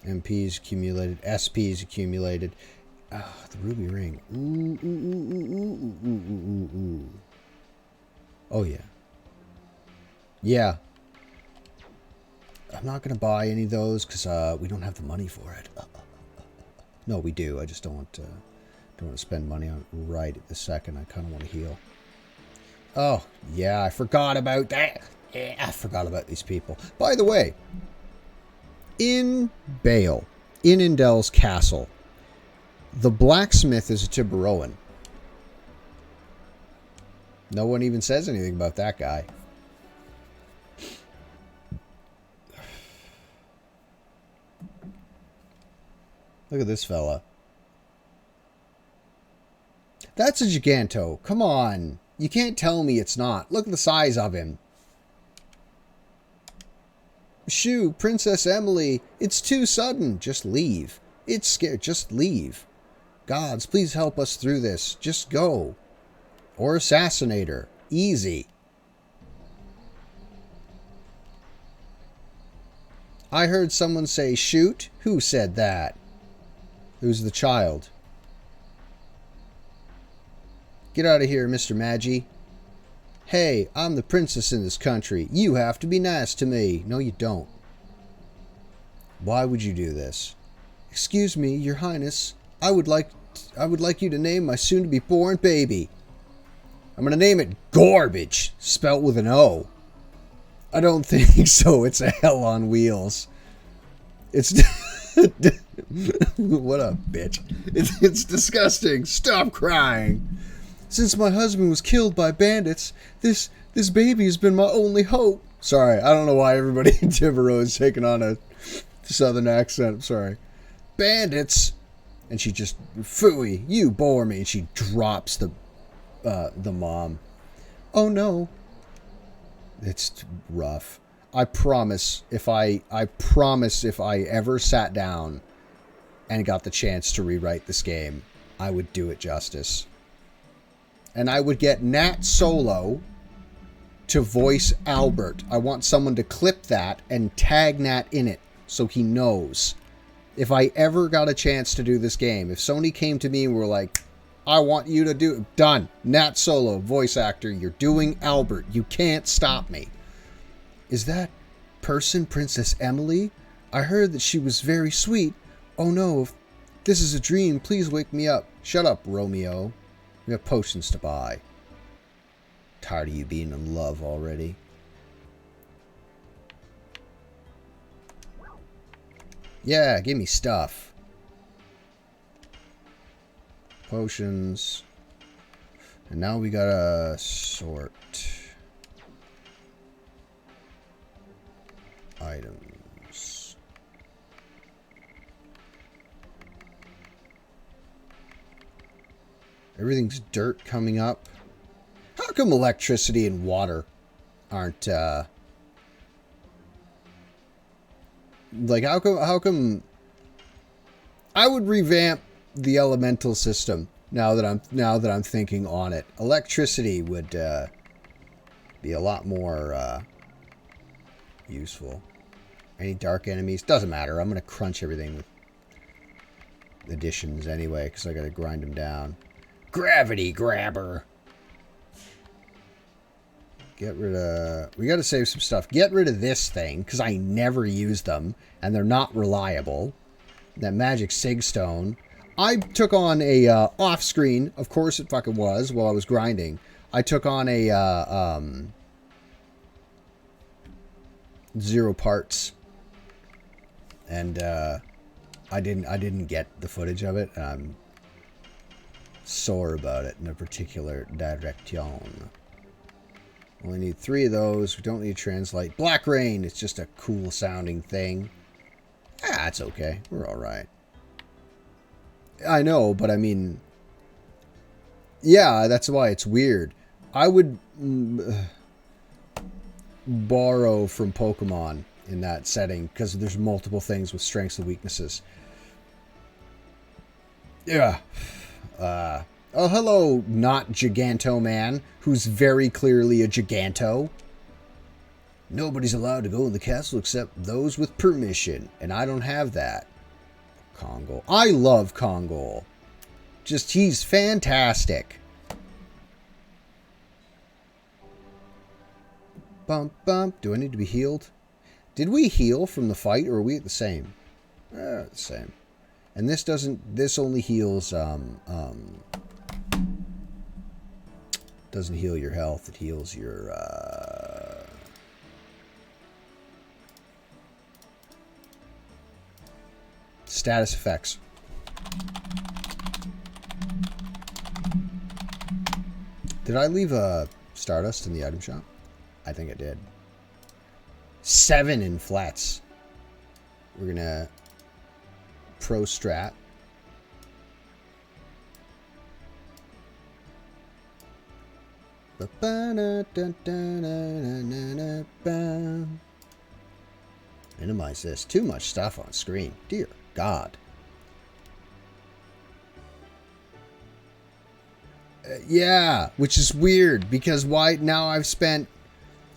MPs accumulated. SPs accumulated. Ah, the ruby ring. Ooh, ooh, ooh, ooh, ooh, ooh, ooh, ooh. Oh, yeah. Yeah. I'm not going to buy any of those because we don't have the money for it. No, we do. I just don't want to spend money on it right at the second. I kind of want to heal. Oh, yeah. I forgot about that. Yeah, I forgot about these people. By the way, in Bale, in Indel's castle, the blacksmith is a Tiburoan. No one even says anything about that guy. Look at this fella. That's a Giganto. Come on. You can't tell me it's not. Look at the size of him. Shoo, Princess Emily. It's too sudden. Just leave. It's scared. Just leave. Gods, please help us through this. Just go. Or assassinate her. Easy. I heard someone say shoot. Who said that? Who's the child? Get out of here, Mr. Maggie. Hey, I'm the princess in this country. You have to be nice to me. No, you don't. Why would you do this? Excuse me, Your Highness. I would like you to name my soon-to-be-born baby. I'm going to name it Garbage, spelt with an O. I don't think so. It's a hell on wheels. It's... What a bitch. It's disgusting. Stop crying. Since my husband was killed by bandits, this baby has been my only hope. Sorry, I don't know why everybody in Tiburon is taking on a southern accent. I'm sorry. Bandits. And she just, phooey, you bore me. And she drops the mom. Oh no. It's rough. I promise if I ever sat down and got the chance to rewrite this game, I would do it justice. And I would get Nat Solo to voice Albert. I want someone to clip that and tag Nat in it so he knows. If I ever got a chance to do this game, if Sony came to me and were like, I want you to do it. Done. Nat Solo, voice actor. You're doing Albert. You can't stop me. Is that person Princess Emily? I heard that she was very sweet. Oh no, if this is a dream, please wake me up. Shut up, Romeo. We have potions to buy. Tired of you being in love already. Yeah, give me stuff. Potions. And now we gotta sort items. Everything's dirt coming up. How come electricity and water aren't like how come I would revamp the elemental system now that I'm thinking on it. Electricity would be a lot more useful. Any dark enemies? Doesn't matter. I'm going to crunch everything with additions anyway because I got to grind them down. Gravity grabber. Get rid of... We got to save some stuff. Get rid of this thing because I never use them and they're not reliable. That magic sigstone. I took on a off-screen. Of course it fucking was while I was grinding. I took on a 0 parts. And I didn't get the footage of it. I'm sore about it in a particular direction. Only need 3 of those. We don't need to translate. Black Rain. It's just a cool sounding thing. Ah, it's okay. We're alright. I know, but I mean, yeah, that's why it's weird. I would borrow from Pokemon in that setting because there's multiple things with strengths and weaknesses. Yeah. Oh, hello, not Giganto Man, who's very clearly a Giganto. Nobody's allowed to go in the castle except those with permission, and I don't have that. Kongol. I love Kongol. Just, he's fantastic. Bump, bump. Do I need to be healed? Did we heal from the fight, or are we at the same? The same. And this doesn't, this only heals, doesn't heal your health, it heals your, status effects. Did I leave a Stardust in the item shop? I think I did. 7 in flats. We're gonna pro strat. Minimize this. Too much stuff on screen. Dear God. Yeah, which is weird because why now I've spent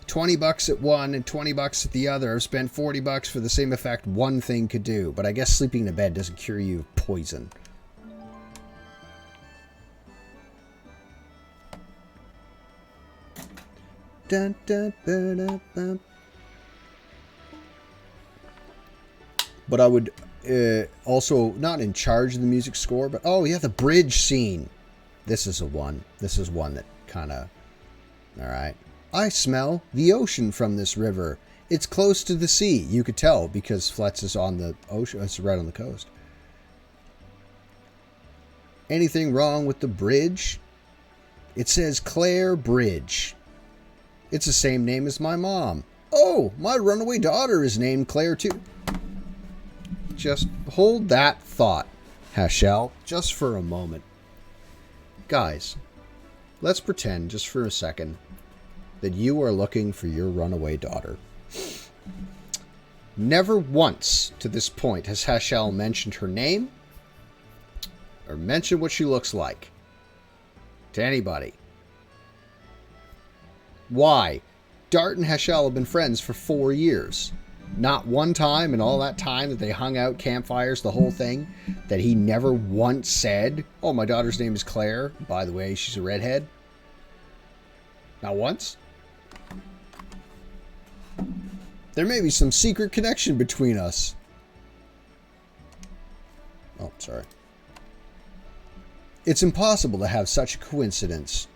$20 at one and $20 at the other. I've spent $40 for the same effect one thing could do, but I guess sleeping in bed doesn't cure you of poison. Dun, dun, dun, dun, dun. But I would also not in charge of the music score, but oh yeah, the bridge scene. This is a one. This is one that kind of... Alright. I smell the ocean from this river. It's close to the sea. You could tell because Fletz is on the ocean. It's right on the coast. Anything wrong with the bridge? It says Claire Bridge. It's the same name as my mom. Oh, my runaway daughter is named Claire too. Just hold that thought, Hashel, just for a moment. Guys, let's pretend just for a second that you are looking for your runaway daughter. Never once to this point has Hashel mentioned her name or mentioned what she looks like to anybody. Why? Dart and Hashel have been friends for 4 years. Not one time in all that time that they hung out, campfires, the whole thing, that he never once said, oh, my daughter's name is Claire. By the way, she's a redhead. Not once. There may be some secret connection between us. Oh, sorry. It's impossible to have such a coincidence.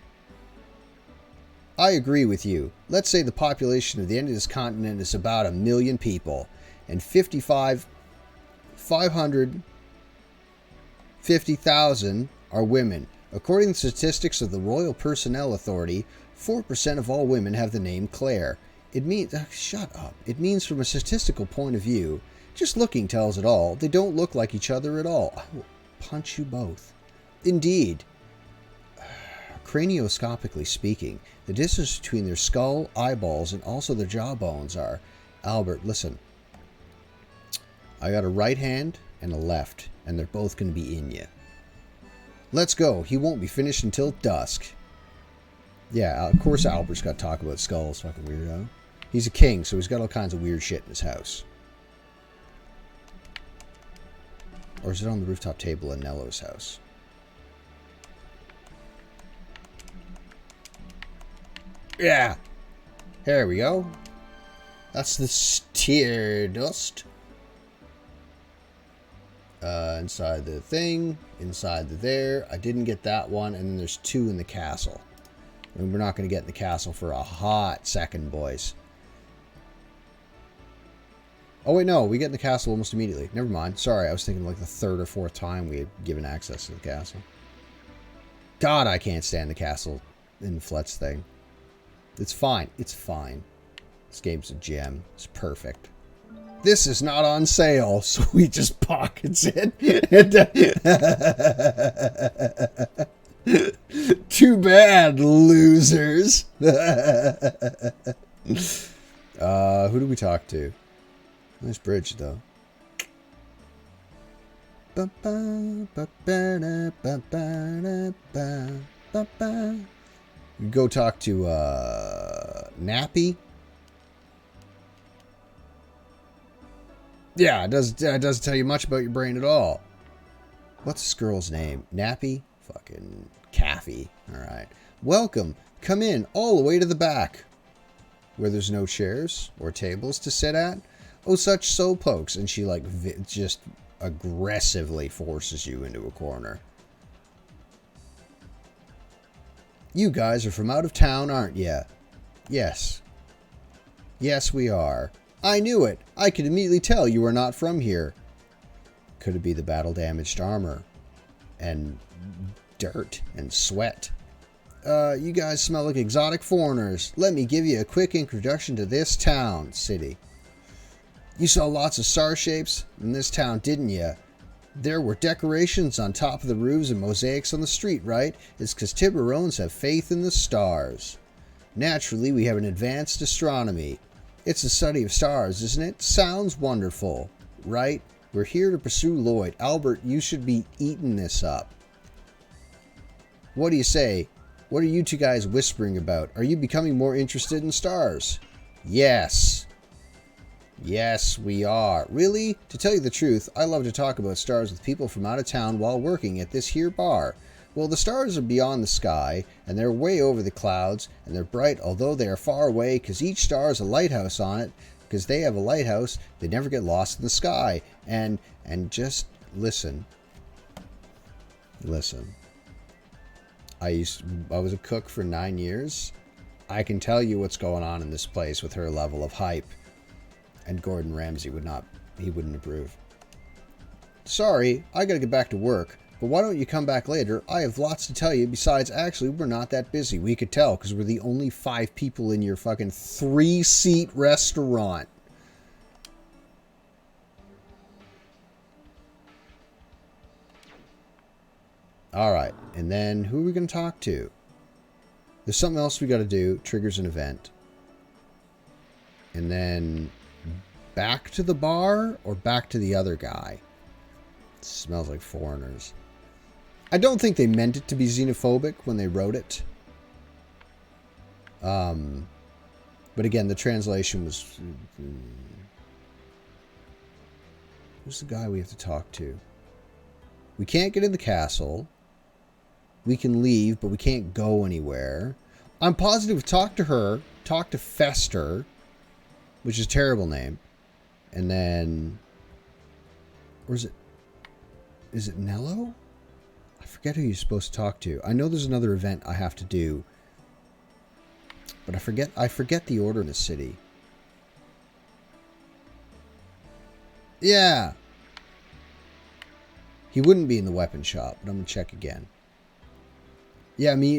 I agree with you. Let's say the population of the end of this continent is about 1 million people, and 550,000 are women. According to statistics of the Royal Personnel Authority, 4% of all women have the name Claire. It means... shut up. It means from a statistical point of view, just looking tells it all. They don't look like each other at all. I will punch you both. Indeed. Cranioscopically speaking, the distance between their skull, eyeballs, and also their jawbones are... Albert, listen. I got a right hand and a left, and they're both going to be in you. Let's go. He won't be finished until dusk. Yeah, of course Albert's got to talk about skulls, fucking weirdo. He's a king, so he's got all kinds of weird shit in his house. Or is it on the rooftop table in Nello's house? Yeah. Here we go. That's the steer dust. Inside the thing. Inside the there. I didn't get that one. And then there's 2 in the castle. And we're not going to get in the castle for a hot second, boys. Oh, wait, no. We get in the castle almost immediately. Never mind. Sorry, I was thinking like the 3rd or 4th time we had given access to the castle. God, I can't stand the castle in Flet's thing. It's fine. It's fine. This game's a gem. It's perfect. This is not on sale, so he just pockets it. Too bad, losers. Who do we talk to? Nice bridge, though. You go talk to Nappy. Yeah, it doesn't tell you much about your brain at all. What's this girl's name? Nappy? Fucking Caffey. Alright. Welcome. Come in all the way to the back, where there's no chairs or tables to sit at. Oh, such slowpokes. And she, like, just aggressively forces you into a corner. You guys are from out of town, aren't ya? Yes. Yes, we are. I knew it. I could immediately tell you were not from here. Could it be the battle-damaged armor? And dirt and sweat. You guys smell like exotic foreigners. Let me give you a quick introduction to this town, city. You saw lots of star shapes in this town, didn't you? There were decorations on top of the roofs and mosaics on the street, right? It's because Tiburones have faith in the stars. Naturally, we have an advanced astronomy. It's the study of stars, isn't it? Sounds wonderful, right? We're here to pursue Lloyd. Albert, you should be eating this up. What do you say? What are you two guys whispering about? Are you becoming more interested in stars? Yes. Yes, we are. Really? To tell you the truth, I love to talk about stars with people from out of town while working at this here bar. Well, the stars are beyond the sky, and they're way over the clouds, and they're bright, although they are far away, because each star has a lighthouse on it. Because they have a lighthouse, they never get lost in the sky. And just listen. Listen. I was a cook for 9 years. I can tell you what's going on in this place with her level of hype. And Gordon Ramsay wouldn't approve. Sorry, I gotta get back to work. But why don't you come back later? I have lots to tell you. Besides, actually, we're not that busy. We could tell because we're the only 5 people in your fucking 3-seat restaurant. Alright, and then who are we going to talk to? There's something else we got to do. Triggers an event. And then back to the bar or back to the other guy? It smells like foreigners. I don't think they meant it to be xenophobic when they wrote it. But again, the translation was... Who's the guy we have to talk to? We can't get in the castle. We can leave, but we can't go anywhere. I'm positive talk to her. Talk to Fester, which is a terrible name. And then... Or is it Nello? I forget who you're supposed to talk to. I know there's another event I have to do. But I forget the order in the city. Yeah. He wouldn't be in the weapon shop, but I'm going to check again. Yeah, me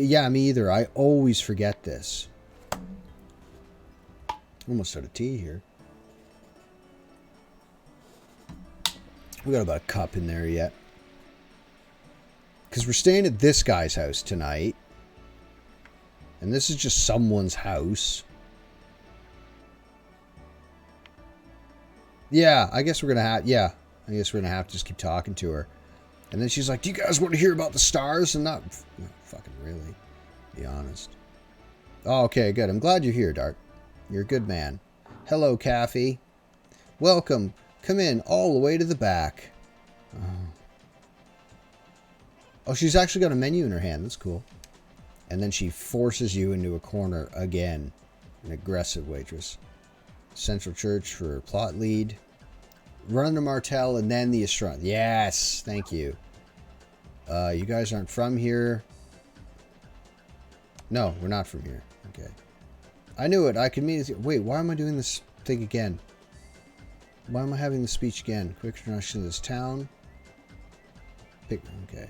either. I always forget this. Almost out of tea here. We got about a cup in there yet. Because we're staying at this guy's house tonight. And this is just someone's house. Yeah, I guess we're going to have... Yeah, I guess we're going to have to just keep talking to her. And then she's like, do you guys want to hear about the stars? And not fucking really, be honest. Oh, okay, good. I'm glad you're here, Dart. You're a good man. Hello, Caffey. Welcome. Come in all the way to the back. Oh, she's actually got a menu in her hand. That's cool. And then she forces you into a corner again. An aggressive waitress. Central Church for plot lead. Run the Martell and then the astronaut. Yes, thank you. You guys aren't from here. No, we're not from here. Okay. I knew it. I could meet... Wait, why am I doing this thing again? Why am I having the speech again? Quick introduction to this town. Okay.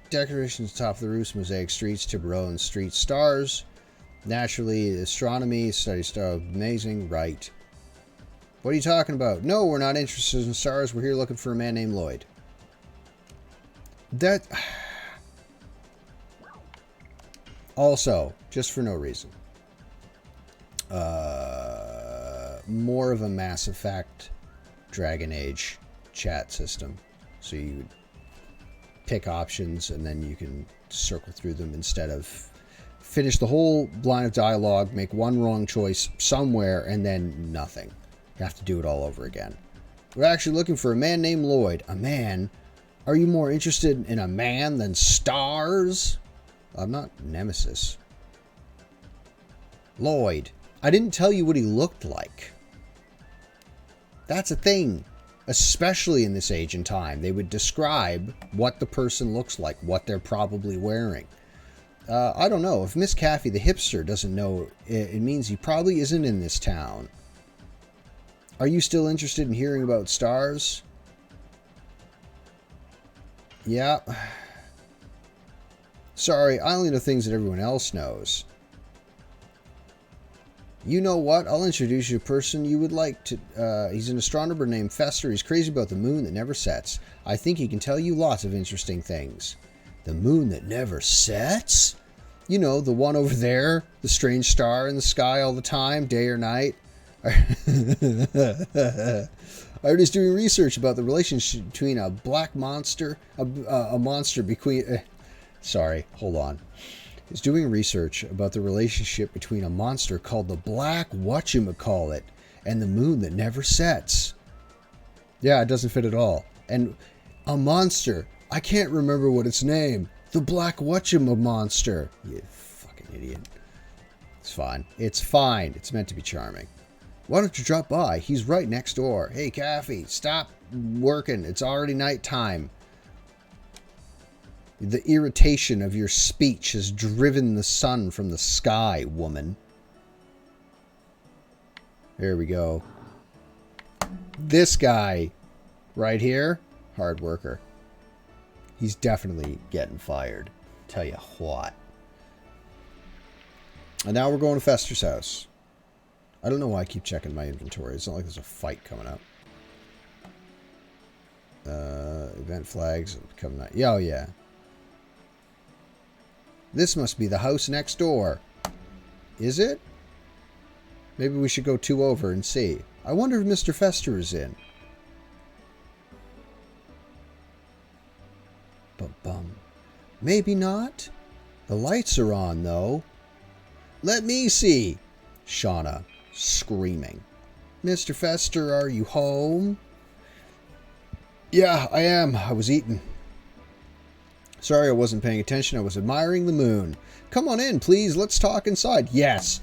Decorations top of the roofs, mosaic streets, Tiburon street stars. Naturally, astronomy, study star, amazing, right. What are you talking about? No, we're not interested in stars. We're here looking for a man named Lloyd. That... Also, just for no reason. More of a Mass Effect Dragon Age chat system. So you would pick options and then you can circle through them instead of finish the whole line of dialogue, make one wrong choice somewhere, and then nothing. You have to do it all over again. We're actually looking for a man named Lloyd. A man? Are you more interested in a man than stars? I'm not Nemesis. Lloyd. I didn't tell you what he looked like. That's a thing. Especially in this age and time. They would describe what the person looks like, what they're probably wearing. I don't know. If Miss Caffey, the hipster, doesn't know, it means he probably isn't in this town. Are you still interested in hearing about stars? Yeah. Sorry, I only know things that everyone else knows. You know what? I'll introduce you to a person you would like to... he's an astronomer named Fester. He's crazy about the moon that never sets. I think he can tell you lots of interesting things. The moon that never sets? You know, the one over there. The strange star in the sky all the time, day or night. I heard he's doing research about the relationship between a black monster... a monster between... sorry, hold on. Is doing research about the relationship between a monster called the Black Whatchamacallit and the moon that never sets. Yeah, it doesn't fit at all. And a monster. I can't remember what its name. The Black Whatchamamonster. You fucking idiot. It's fine. It's fine. It's meant to be charming. Why don't you drop by? He's right next door. Hey, Caffey, stop working. It's already nighttime. The irritation of your speech has driven the sun from the sky, woman. There we go. This guy right here, hard worker. He's definitely getting fired. Tell you what. And now we're going to Fester's house. I don't know why I keep checking my inventory. It's not like there's a fight coming up. Event flags. Yeah, oh yeah. This must be the house next door. Is it? Maybe we should go 2 over and see. I wonder if Mr. Fester is in. Bum. Maybe not. The lights are on, though. Let me see. Shauna, screaming. Mr. Fester, are you home? Yeah, I am. I was eating. Sorry, I wasn't paying attention. I was admiring the moon. Come on in, please. Let's talk inside. Yes.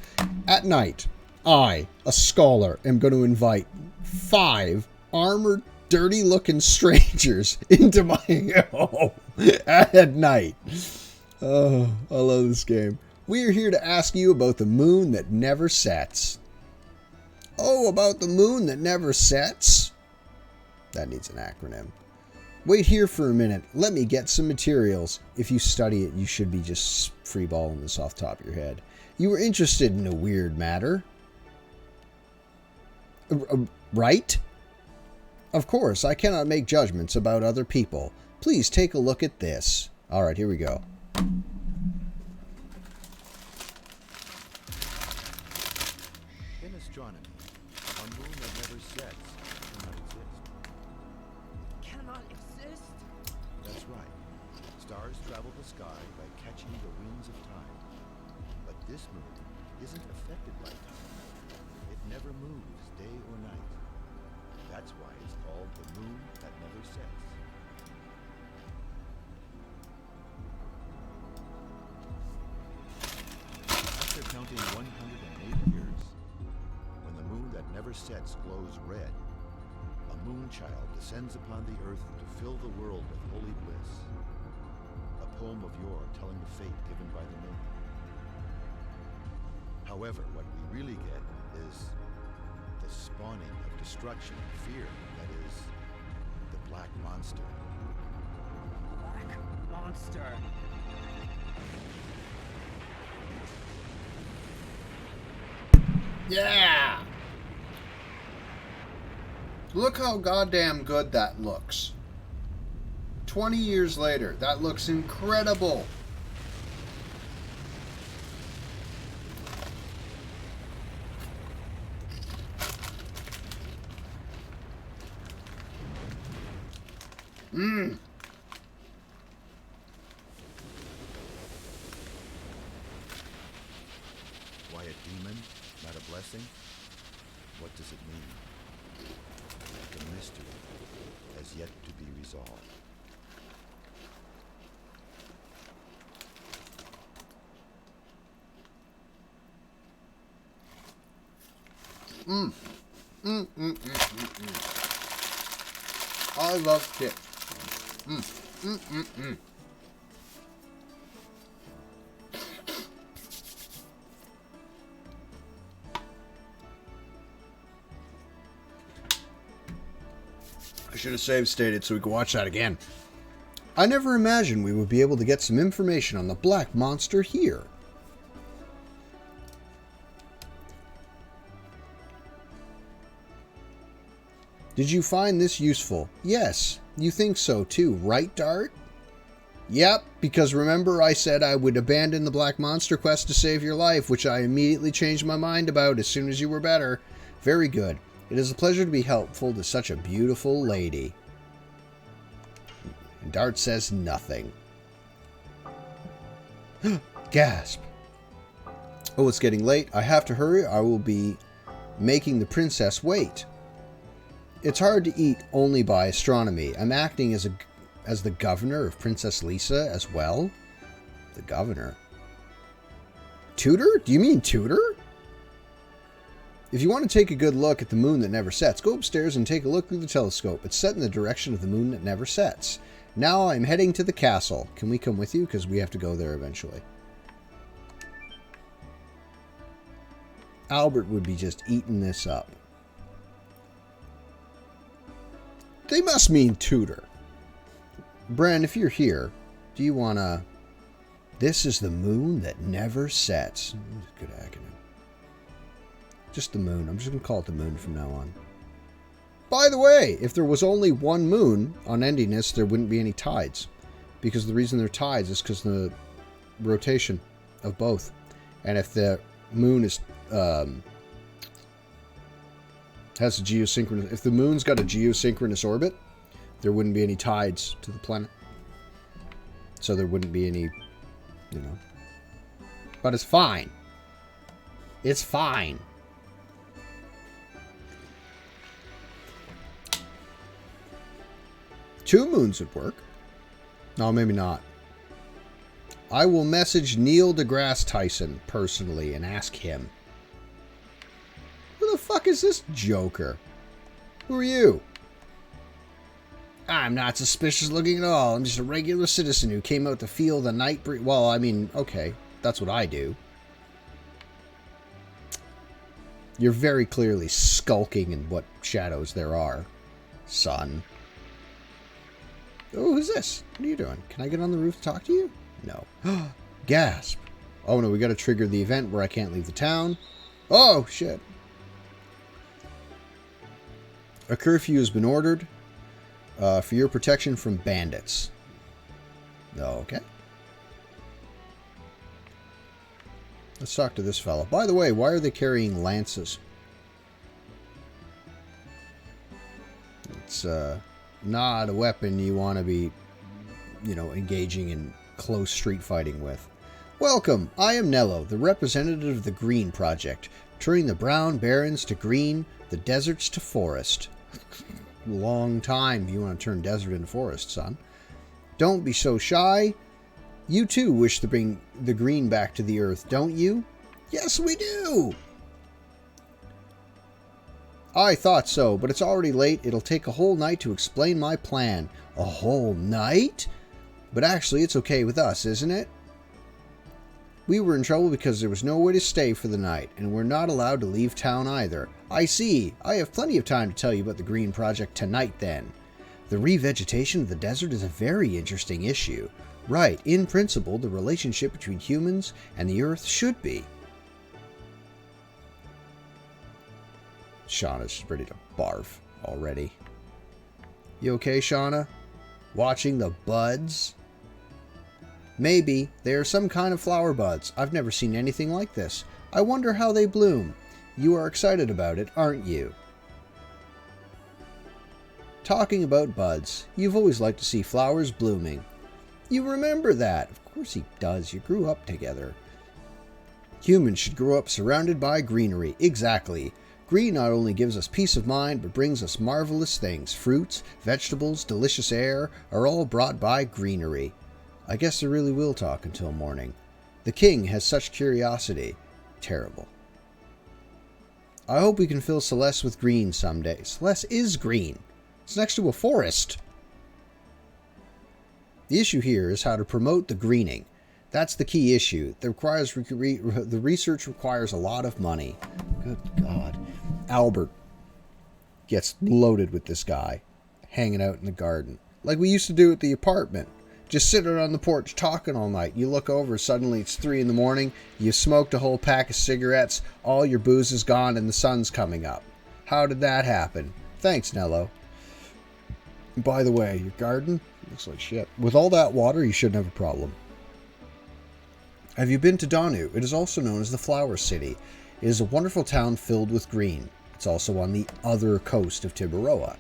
At night, I, a scholar, am going to invite 5 armored, dirty-looking strangers into my home at night. Oh, I love this game. We are here to ask you about the moon that never sets. Oh, about the moon that never sets? That needs an acronym. Wait here for a minute. Let me get some materials. If you study it, you should be just freeballing this off the top of your head. You were interested in a weird matter. Right? Of course, I cannot make judgments about other people. Please take a look at this. Alright, here we go. In astronomy, a moon that never sets cannot exist. That's right. Stars travel the sky by catching the winds of time. But this moon isn't affected by time. It never moves day or night. That's why it's called the moon that never sets. After counting 108 years, when the moon that never sets glows red, a moon child descends upon the earth to fill the world with holy bliss. A poem of yore telling the fate given by the moon. However, what we really get is the spawning of destruction and fear that is the Black Monster. Black Monster. Yeah! Look how goddamn good that looks. 20 years later, that looks incredible. Mmm. Why a demon, not a blessing? What does it mean? The mystery has yet to be resolved. I love chips. I should have save stated so we could watch that again. I never imagined we would be able to get some information on the black monster here. Did you find this useful? Yes. You think so too, right, Dart? Yep, because remember I said I would abandon the Black Monster quest to save your life, which I immediately changed my mind about as soon as you were better. Very good. It is a pleasure to be helpful to such a beautiful lady. And Dart says nothing. Gasp. Oh, it's getting late. I have to hurry. I will be making the princess wait. It's hard to eat only by astronomy. I'm acting as the governor of Princess Lisa as well. The governor. Tutor? Do you mean tutor? If you want to take a good look at the moon that never sets, go upstairs and take a look through the telescope. It's set in the direction of the moon that never sets. Now I'm heading to the castle. Can we come with you? Because we have to go there eventually. Albert would be just eating this up. They must mean tutor. Bran, if you're here, do you want to... This is the moon that never sets. Good acronym. Just the moon. I'm just going to call it the moon from now on. By the way, if there was only one moon on Endiness, there wouldn't be any tides. Because the reason there are tides is because the rotation of both. And if the moon is... has a geosynchronous... If the moon's got a geosynchronous orbit, there wouldn't be any tides to the planet. So there wouldn't be any, you know. But it's fine. It's fine. Two moons would work. No, maybe not. I will message Neil deGrasse Tyson personally and ask him. Who the fuck is this joker? Who are you? I'm not suspicious looking at all. I'm just a regular citizen who came out to feel the night breeze. Well, I mean, okay. That's what I do. You're very clearly skulking in what shadows there are, son. Oh, who's this? What are you doing? Can I get on the roof to talk to you? No. Gasp. Oh, no, we got to trigger the event where I can't leave the town. Oh, shit. A curfew has been ordered for your protection from bandits. Okay. Let's talk to this fellow. By the way, why are they carrying lances? It's not a weapon you want to be, you know, engaging in close street fighting with. Welcome, I am Nello, the representative of the Green Project, turning the brown barrens to green, the deserts to forest. Long time you want to turn desert into forest, son. Don't be so shy. You too wish to bring the green back to the earth, don't you? Yes, we do! I thought so, but it's already late. It'll take a whole night to explain my plan. A whole night? But actually, it's okay with us, isn't it? We were in trouble because there was nowhere to stay for the night, and we're not allowed to leave town either. I see. I have plenty of time to tell you about the Green Project tonight, then. The revegetation of the desert is a very interesting issue. Right, in principle, the relationship between humans and the earth should be. Shauna's ready to barf. already. You okay, Shauna? Watching the buds? Maybe they are some kind of flower buds. I've never seen anything like this. I wonder how they bloom. You are excited about it, aren't you? Talking about buds, you've always liked to see flowers blooming. You remember that. Of course he does. You grew up together. Humans should grow up surrounded by greenery. Exactly. Green not only gives us peace of mind, but brings us marvelous things. Fruits, vegetables, delicious air are all brought by greenery. I guess they really will talk until morning. The king has such curiosity. Terrible. I hope we can fill Celeste with green someday. Celeste is green. It's next to a forest. The issue here is how to promote the greening. That's the key issue. The research requires a lot of money. Good God. Albert gets loaded with this guy hanging out in the garden. Like we used to do at the apartment. Just sitting on the porch talking all night. You look over, suddenly it's 3 in the morning. You smoked a whole pack of cigarettes. All your booze is gone and the sun's coming up. How did that happen? Thanks, Nello. By the way, your garden looks like shit. With all that water, you shouldn't have a problem. Have you been to Danu? It is also known as the Flower City. It is a wonderful town filled with green. It's also on the other coast of Tiburoa.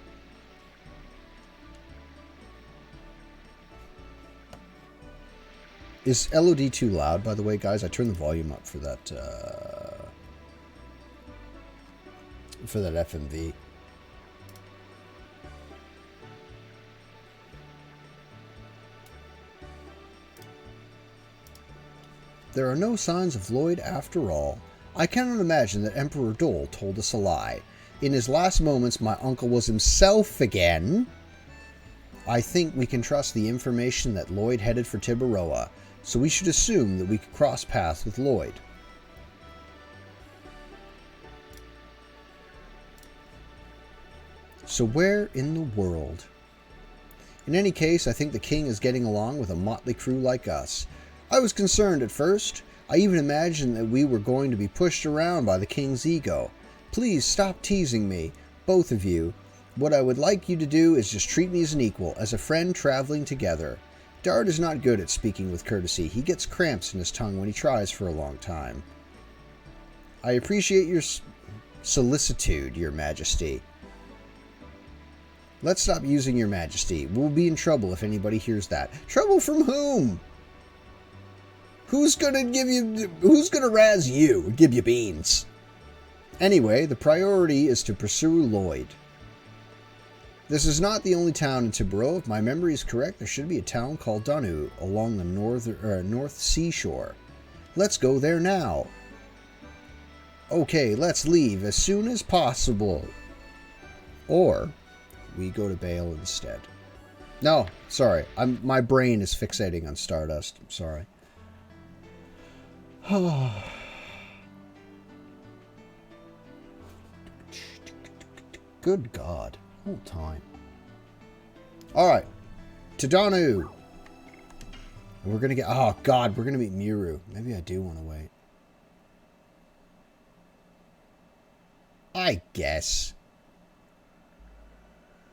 Is LOD too loud, by the way, guys? I turned the volume up for that FMV. There are no signs of Lloyd after all. I cannot imagine that Emperor Dole told us a lie. In his last moments, my uncle was himself again. I think we can trust the information that Lloyd headed for Tiburoa, so we should assume that we could cross paths with Lloyd. So where in the world? In any case, I think the king is getting along with a motley crew like us. I was concerned at first. I even imagined that we were going to be pushed around by the king's ego. Please stop teasing me, both of you. What I would like you to do is just treat me as an equal, as a friend traveling together. Dart is not good at speaking with courtesy. He gets cramps in his tongue when he tries for a long time. I appreciate your solicitude, Your Majesty. Let's stop using Your Majesty. We'll be in trouble if anybody hears that. Trouble from whom? Who's gonna razz you and give you beans? Anyway, the priority is to pursue Lloyd. This is not the only town in Tiburoa. If my memory is correct, there should be a town called Danu along the north seashore. Let's go there now. Okay, let's leave as soon as possible. Or we go to Bale instead. No, sorry. My brain is fixating on Stardust. I'm sorry. Good God. Whole time. Alright. To Danu. We're gonna get... Oh, God. We're gonna meet Miru. Maybe I do want to wait. I guess.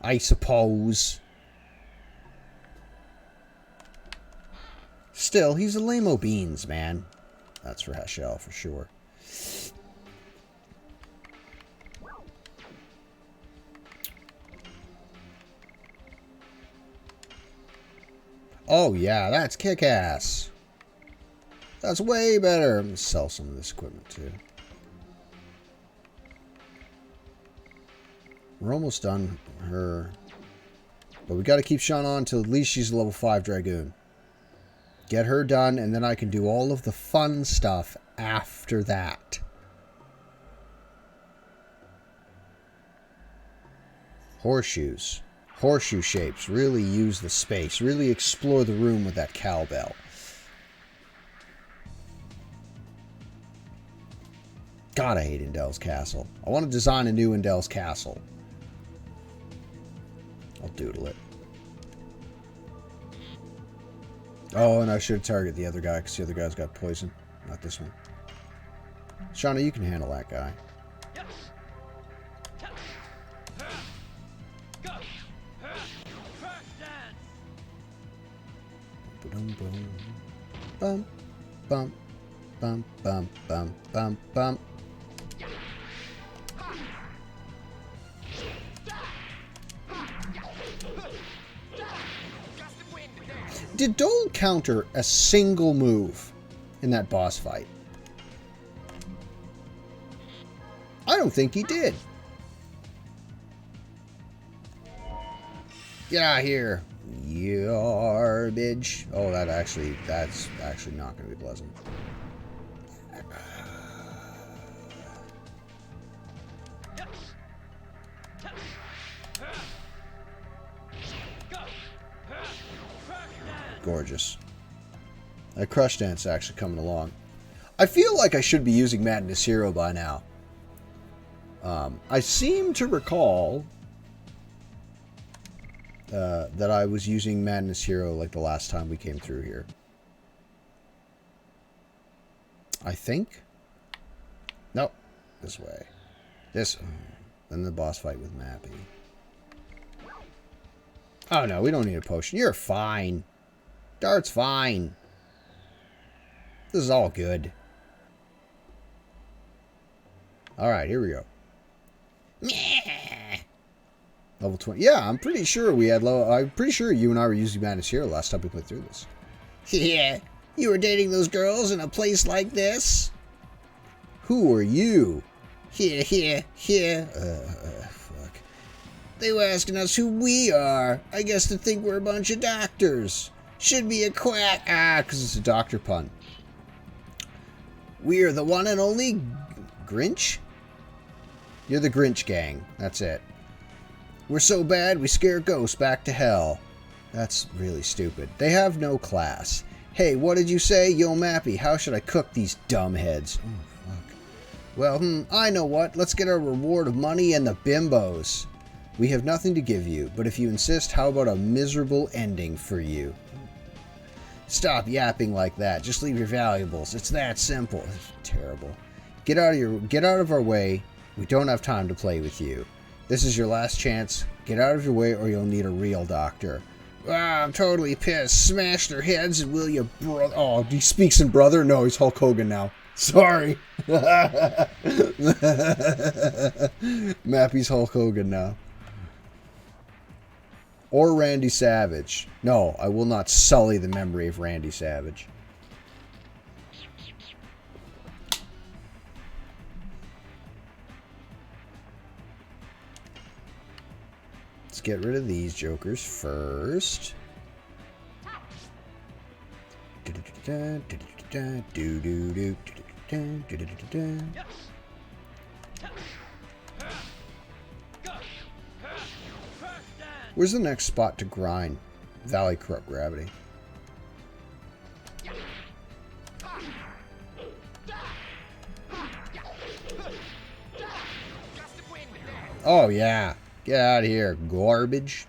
I suppose. Still, he's a lame-o beans, man. That's for Hashel, for sure. Oh, yeah, that's kick-ass. That's way better. I'm going to sell some of this equipment, too. We're almost done her. But we got to keep Sean on until at least she's a level 5 Dragoon. Get her done, and then I can do all of the fun stuff after that. Horseshoes. Horseshoe shapes. Really use the space. Really explore the room with that cowbell. God, I hate Indell's Castle. I want to design a new Indell's Castle. I'll doodle it. Oh, and I should target the other guy, because the other guy's got poison. Not this one. Shauna, you can handle that guy. Bum, bum, bum, bum, bum, bum, bum. Did Dole counter a single move in that boss fight? I don't think he did. Get out of here, garbage. Oh, that's actually not going to be pleasant. Gorgeous. That crush dance is actually coming along. I feel like I should be using Madness Hero by now. I seem to recall that I was using Madness Hero like the last time we came through here. I think? Nope. This way. This. Then the boss fight with Mappy. Oh no, we don't need a potion. You're fine. Dart's fine. This is all good. Alright, here we go. Level 20. Yeah, I'm pretty sure we had low. I'm pretty sure you and I were using Madness Hero last time we played through this. Yeah, you were dating those girls in a place like this? Who are you? Here. Fuck. They were asking us who we are. I guess to think we're a bunch of doctors. Should be a quack. Ah, because it's a doctor pun. We are the one and only Grinch? You're the Grinch gang. That's it. We're so bad we scare ghosts back to hell. That's really stupid. They have no class. Hey, what did you say? Yo, Mappy, how should I cook these dumbheads? Oh, fuck. Well, I know what. Let's get our reward of money and the bimbos. We have nothing to give you, but if you insist, how about a miserable ending for you? Stop yapping like that. Just leave your valuables. It's that simple. It's terrible. Get out of our way. We don't have time to play with you. This is your last chance. Get out of your way or you'll need a real doctor. Ah, I'm totally pissed. Smash their heads and will you, brother? Oh, he speaks in brother? No, he's Hulk Hogan now. Sorry. Mappy's Hulk Hogan now. Or Randy Savage. No, I will not sully the memory of Randy Savage. Let's get rid of these jokers first. Where's the next spot to grind? Valley Corrupt Gravity. Oh yeah. Get out of here, garbage.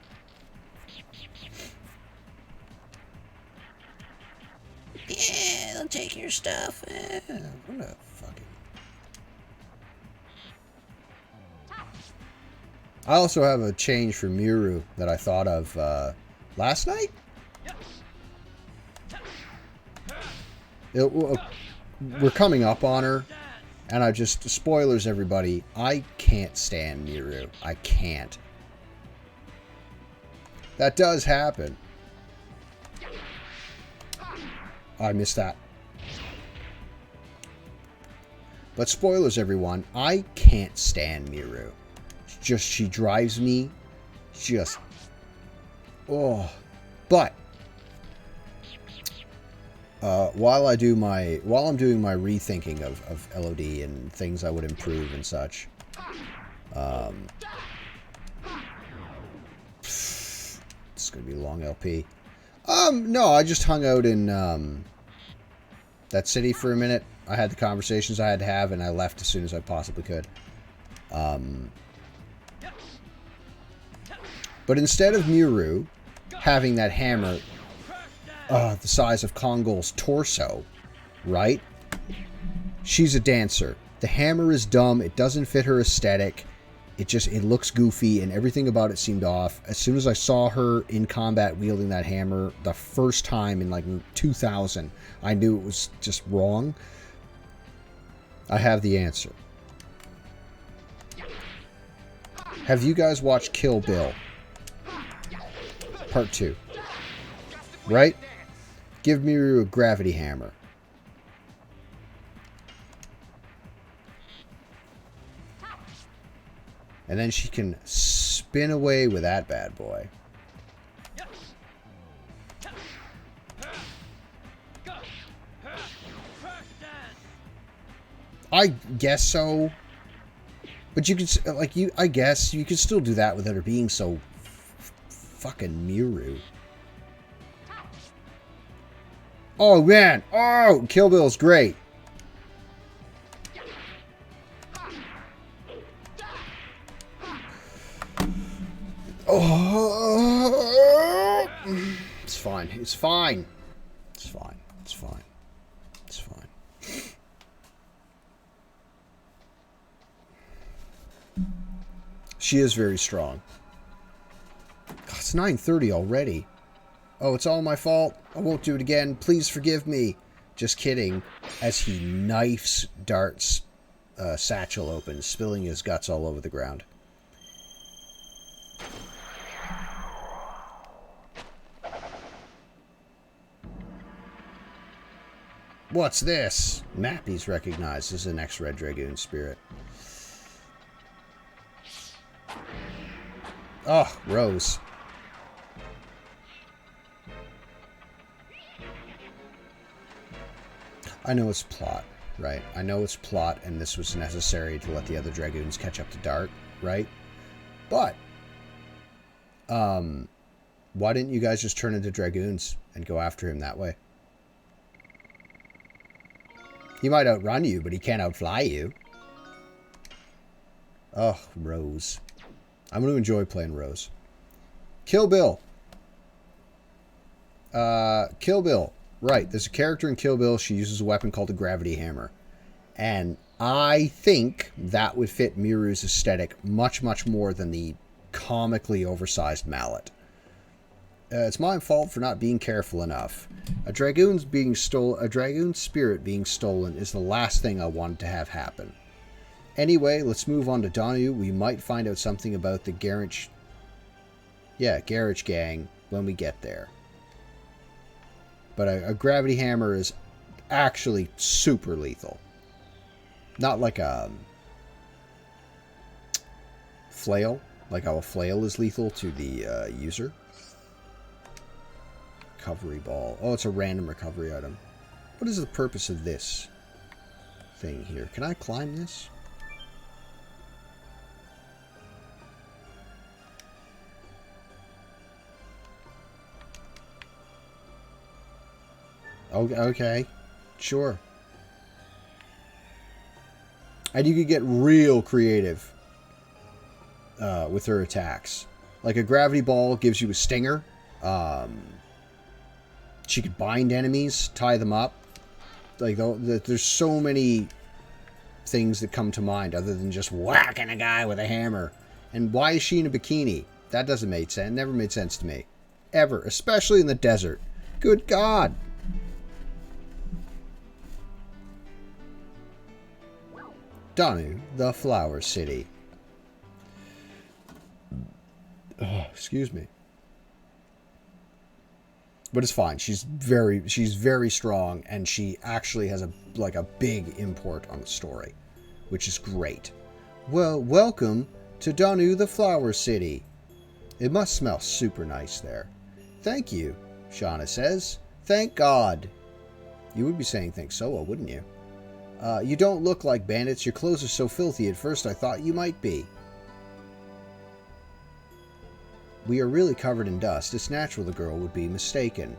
Yeah, they'll take your stuff. What a fucking... I also have a change for Miru that I thought of last night. We're coming up on her. And I just, spoilers everybody, I can't stand Miru. I can't. That does happen. I missed that. But spoilers everyone, I can't stand Miru. It's just, she drives me just, oh. But while I'm doing my rethinking of LOD and things I would improve and such, it's gonna be a long LP. No, I just hung out in that city for a minute. I had the conversations I had to have, and I left as soon as I possibly could. But instead of Miru having that hammer the size of Kongol's torso, right? She's a dancer. The hammer is dumb. It doesn't fit her aesthetic. it looks goofy, and everything about it seemed off. As soon as I saw her in combat wielding that hammer the first time in like 2000, I knew it was just wrong. I have the answer. Have you guys watched Kill Bill? Part 2. Right? Give Miru a gravity hammer. And then she can spin away with that bad boy. I guess so. But you could, like, I guess you could still do that without her being so fucking Miru. Oh, man. Oh, Kill Bill's great. Oh, it's fine. It's fine. It's fine. It's fine. It's fine. She is very strong. God, it's 9:30 already. Oh, it's all my fault. I won't do it again. Please forgive me. Just kidding. As he knifes Dart's satchel open, spilling his guts all over the ground. What's this? Mappy's recognized as the next Red Dragoon spirit. Oh, Rose. I know it's plot, right? I know it's plot, and this was necessary to let the other Dragoons catch up to Dart, right? But, why didn't you guys just turn into Dragoons and go after him that way? He might outrun you, but he can't outfly you. Oh, Rose. I'm going to enjoy playing Rose. Kill Bill. Kill Bill. Right, there's a character in Kill Bill. She uses a weapon called a gravity hammer. And I think that would fit Miru's aesthetic much, much more than the comically oversized mallet. It's my fault for not being careful enough. A dragoon spirit being stolen is the last thing I wanted to have happen. Anyway, let's move on to Donu. We might find out something about the garage gang when we get there. But a gravity hammer is actually super lethal. Not like a flail, like how a flail is lethal to the user. Recovery ball. Oh, it's a random recovery item. What is the purpose of this thing here? Can I climb this? Okay, sure. And you could get real creative with her attacks. Like a gravity ball gives you a stinger. She could bind enemies, tie them up. Like, there's so many things that come to mind other than just whacking a guy with a hammer. And why is she in a bikini? That doesn't make sense. Never made sense to me. Ever. Especially in the desert. Good God. Donu, the Flower City. Oh, excuse me. But it's fine. She's very strong, and she actually has a big import on the story, which is great. Well, welcome to Donu, the Flower City. It must smell super nice there. Thank you, Shauna says. Thank God. You would be saying thanks Soa, wouldn't you? You don't look like bandits. Your clothes are so filthy. At first I thought you might be. We are really covered in dust. It's natural the girl would be mistaken.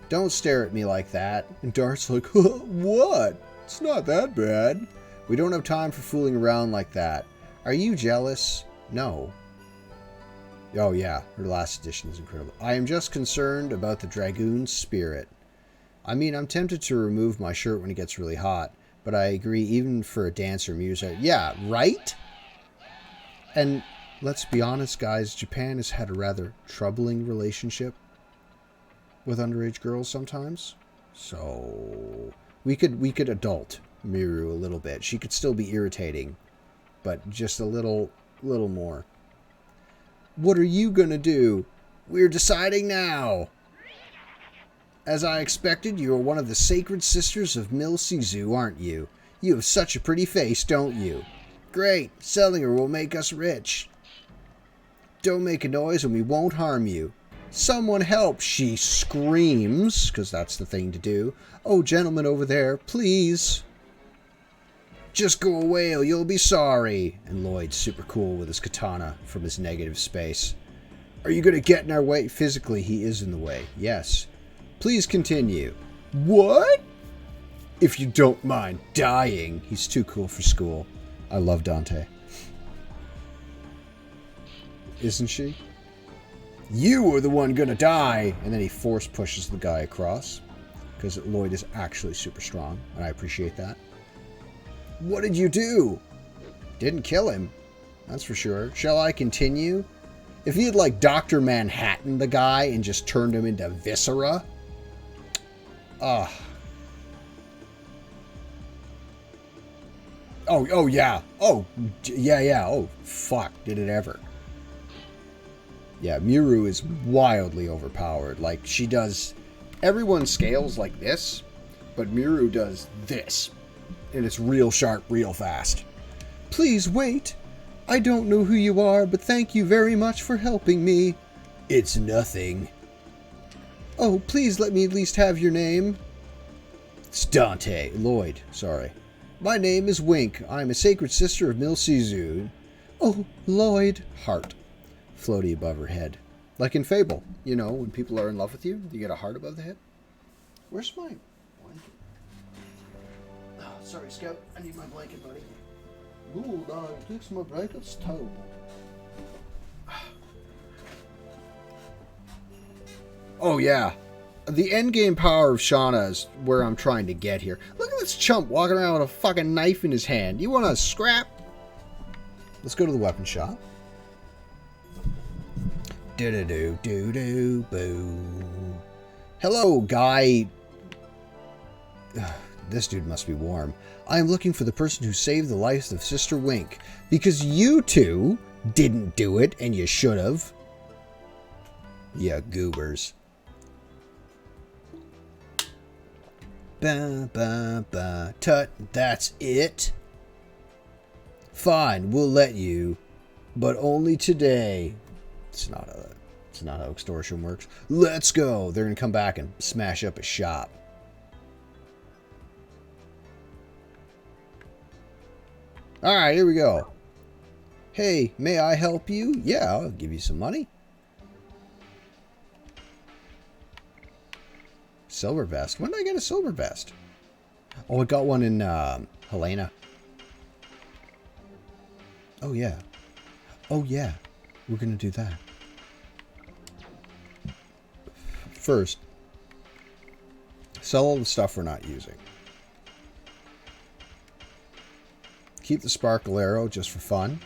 Don't stare at me like that. And Dart's like, what? It's not that bad. We don't have time for fooling around like that. Are you jealous? No. Oh yeah, her last edition is incredible. I am just concerned about the Dragoon spirit. I mean, I'm tempted to remove my shirt when it gets really hot, But I agree, even for a dancer, music, yeah, right? And let's be honest, guys, Japan has had a rather troubling relationship with underage girls sometimes. So we could adult Miru a little bit. She could still be irritating, but just a little more. What are you gonna do? We're deciding now. As I expected, you are one of the sacred sisters of Mil Sizu, aren't you? You have such a pretty face, don't you? Great, selling her will make us rich. Don't make a noise and we won't harm you. Someone help, she screams, because that's the thing to do. Oh, gentlemen over there, please. Just go away or you'll be sorry. And Lloyd's super cool with his katana from his negative space. Are you going to get in our way? Physically, he is in the way. Yes. Please continue. What? If you don't mind dying. He's too cool for school. I love Dante. Isn't she? You are the one gonna die. And then he force pushes the guy across. Because Lloyd is actually super strong. And I appreciate that. What did you do? Didn't kill him. That's for sure. Shall I continue? If he had like Dr. Manhattan the guy and just turned him into viscera. Oh, yeah. Oh, yeah. Oh, fuck. Did it ever. Yeah, Miru is wildly overpowered. Like, she does... Everyone scales like this, but Miru does this. And it's real sharp, real fast. Please wait. I don't know who you are, but thank you very much for helping me. It's nothing. Oh, please let me at least have your name. It's Dante. Lloyd, sorry. My name is Wink. I'm a sacred sister of Mil Sizu. Oh, Lloyd. Heart. Floaty above her head. Like in Fable. You know, when people are in love with you, you get a heart above the head. Where's my blanket? Oh, sorry, Scout. I need my blanket, buddy. Ooh, no, fix my blanket's toe. Oh, yeah. The endgame power of Shauna is where I'm trying to get here. Look at this chump walking around with a fucking knife in his hand. You want to scrap? Let's go to the weapon shop. Do-do-do-do-do-boo. Hello, guy. This dude must be warm. I am looking for the person who saved the life of Sister Wink. Because you two didn't do it, and you should have. Yeah, goobers. Ba ba ba. Tut, that's it? Fine, we'll let you. But only today. It's not how extortion works. Let's go. They're gonna come back and smash up a shop. Alright, here we go. Hey, may I help you? Yeah, I'll give you some money. Silver vest. When did I get a silver vest? Oh, I got one in Helena. Oh, yeah. Oh, yeah. We're going to do that. First, sell all the stuff we're not using. Keep the sparkle arrow just for fun.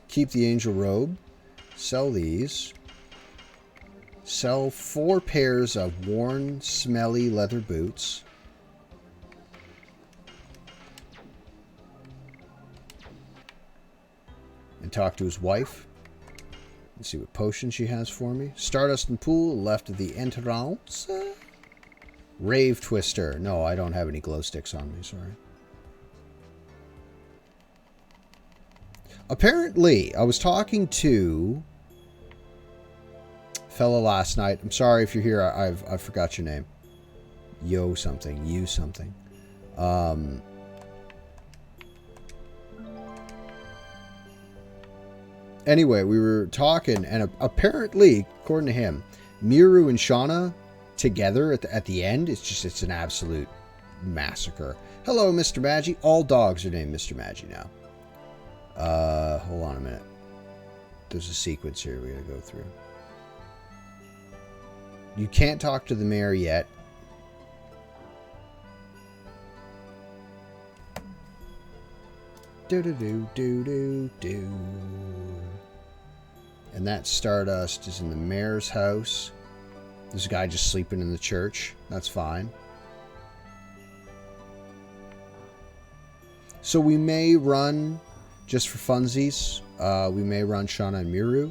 Keep the angel robe. Sell these. Sell 4 pairs of worn, smelly leather boots. And talk to his wife. Let's see what potion she has for me. Stardust and Pool, left of the entrance. Rave Twister. No, I don't have any glow sticks on me, sorry. Apparently, I was talking to a fella last night. I'm sorry if you're here. I forgot your name. Yo something. You something. Anyway, we were talking, and apparently, according to him, Miru and Shauna together at the end, it's an absolute massacre. Hello, Mr. Magi. All dogs are named Mr. Magi now. Hold on a minute. There's a sequence here we gotta go through. You can't talk to the mayor yet. Do do do do do do. And that Stardust is in the mayor's house. There's a guy just sleeping in the church. That's fine. So we may run, just for funsies, we may run Shauna and Miru.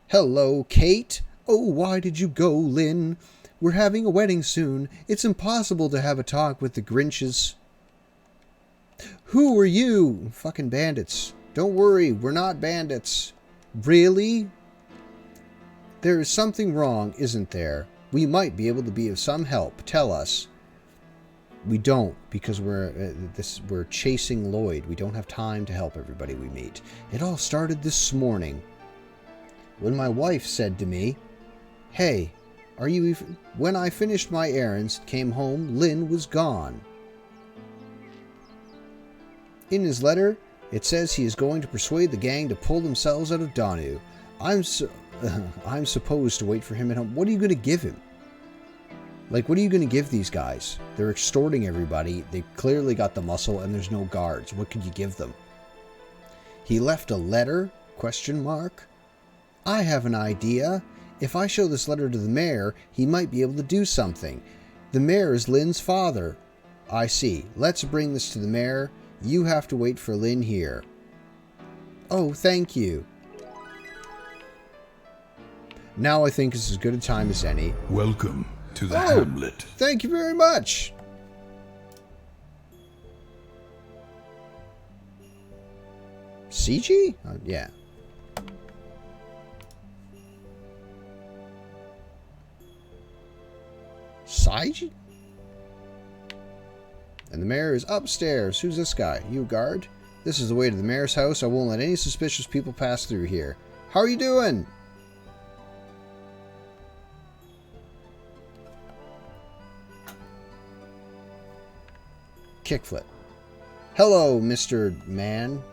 Hello, Kate. Oh, why did you go, Lynn? We're having a wedding soon. It's impossible to have a talk with the Grinches. Who are you? Fucking bandits. Don't worry, we're not bandits. Really? There is something wrong, isn't there? We might be able to be of some help. Tell us. We don't, because we're chasing Lloyd. We don't have time to help everybody we meet. It all started this morning, when my wife said to me, "Hey, are you even..." When I finished my errands, came home, Lynn was gone. In his letter, it says he is going to persuade the gang to pull themselves out of Danu. I'm supposed to wait for him at home. What are you going to give him? Like, what are you going to give these guys? They're extorting everybody. They clearly got the muscle, and there's no guards. What could you give them? He left a letter? Question mark. I have an idea. If I show this letter to the mayor, he might be able to do something. The mayor is Lynn's father. I see. Let's bring this to the mayor. You have to wait for Lynn here. Oh, thank you. Now I think it's as good a time as any. Welcome to the hamlet. Thank you very much. CG? Yeah. Saiji? And the mayor is upstairs. Who's this guy? You a guard? This is the way to the mayor's house. I won't let any suspicious people pass through here. How are you doing? Kickflip. Hello, Mr. Man.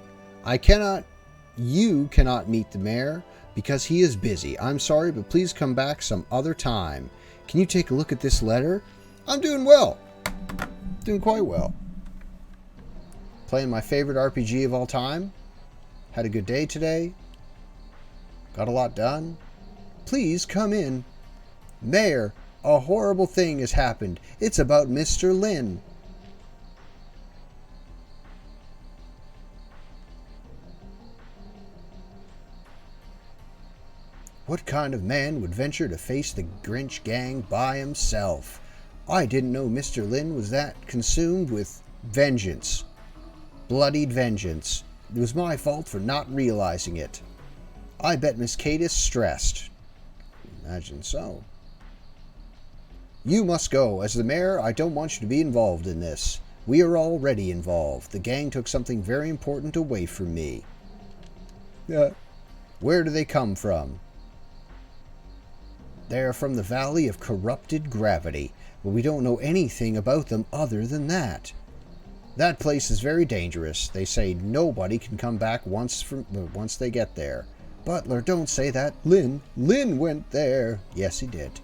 You cannot meet the mayor because he is busy. I'm sorry, but please come back some other time. Can you take a look at this letter? I'm doing well. Doing quite well. Playing my favorite RPG of all time. Had a good day today. Got a lot done. Please come in. Mayor, a horrible thing has happened. It's about Mr. Lynn. What kind of man would venture to face the Grinch gang by himself? I didn't know Mr. Lynn was that consumed with vengeance. Bloodied vengeance. It was my fault for not realizing it. I bet Miss Kate is stressed. Imagine so. You must go. As the mayor, I don't want you to be involved in this. We are already involved. The gang took something very important away from me. Yeah. Where do they come from? They are from the Valley of Corrupted Gravity, but we don't know anything about them other than that. That place is very dangerous. They say nobody can come back once they get there. Butler, don't say that. Lynn went there. Yes, he did.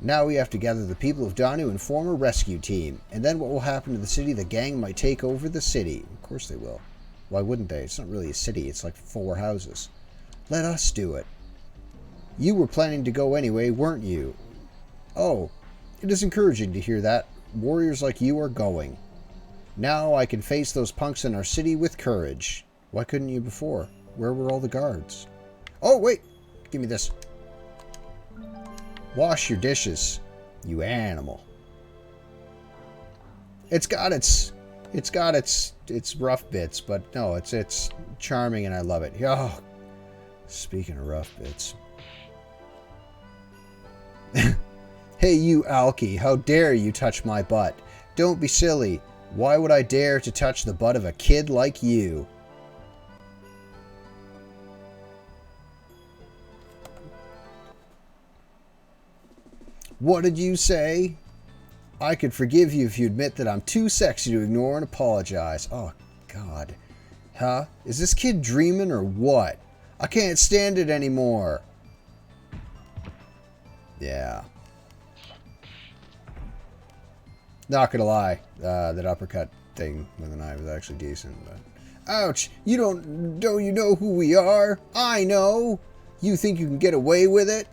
Now we have to gather the people of Danu and form a rescue team. And then what will happen to the city? The gang might take over the city. Of course they will. Why wouldn't they? It's not really a city. It's like 4 houses. Let us do it. You were planning to go anyway, weren't you? Oh, it is encouraging to hear that. Warriors like you are going. Now I can face those punks in our city with courage. Why couldn't you before? Where were all the guards? Oh, wait! Give me this. Wash your dishes, you animal. It's got its rough bits, but no, it's charming and I love it. Oh, speaking of rough bits. Hey, you Alki, how dare you touch my butt? Don't be silly. Why would I dare to touch the butt of a kid like you? What did you say? I could forgive you if you admit that I'm too sexy to ignore and apologize. Oh, God. Huh? Is this kid dreaming or what? I can't stand it anymore. Yeah. Not gonna lie, that uppercut thing with an eye was actually decent, but... Ouch! Don't you know who we are? I know! You think you can get away with it?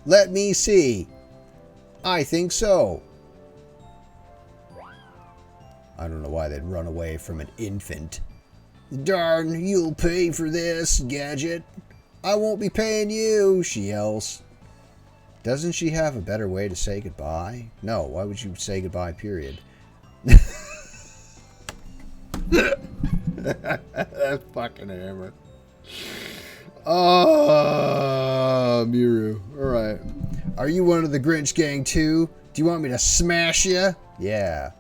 Let me see. I think so. I don't know why they'd run away from an infant. Darn, you'll pay for this, Gadget. I won't be paying you, she yells. Doesn't she have a better way to say goodbye? No, why would you say goodbye, period? That fucking hammer. Oh, Miru. Alright. Are you one of the Grinch gang too? Do you want me to smash you? Yeah.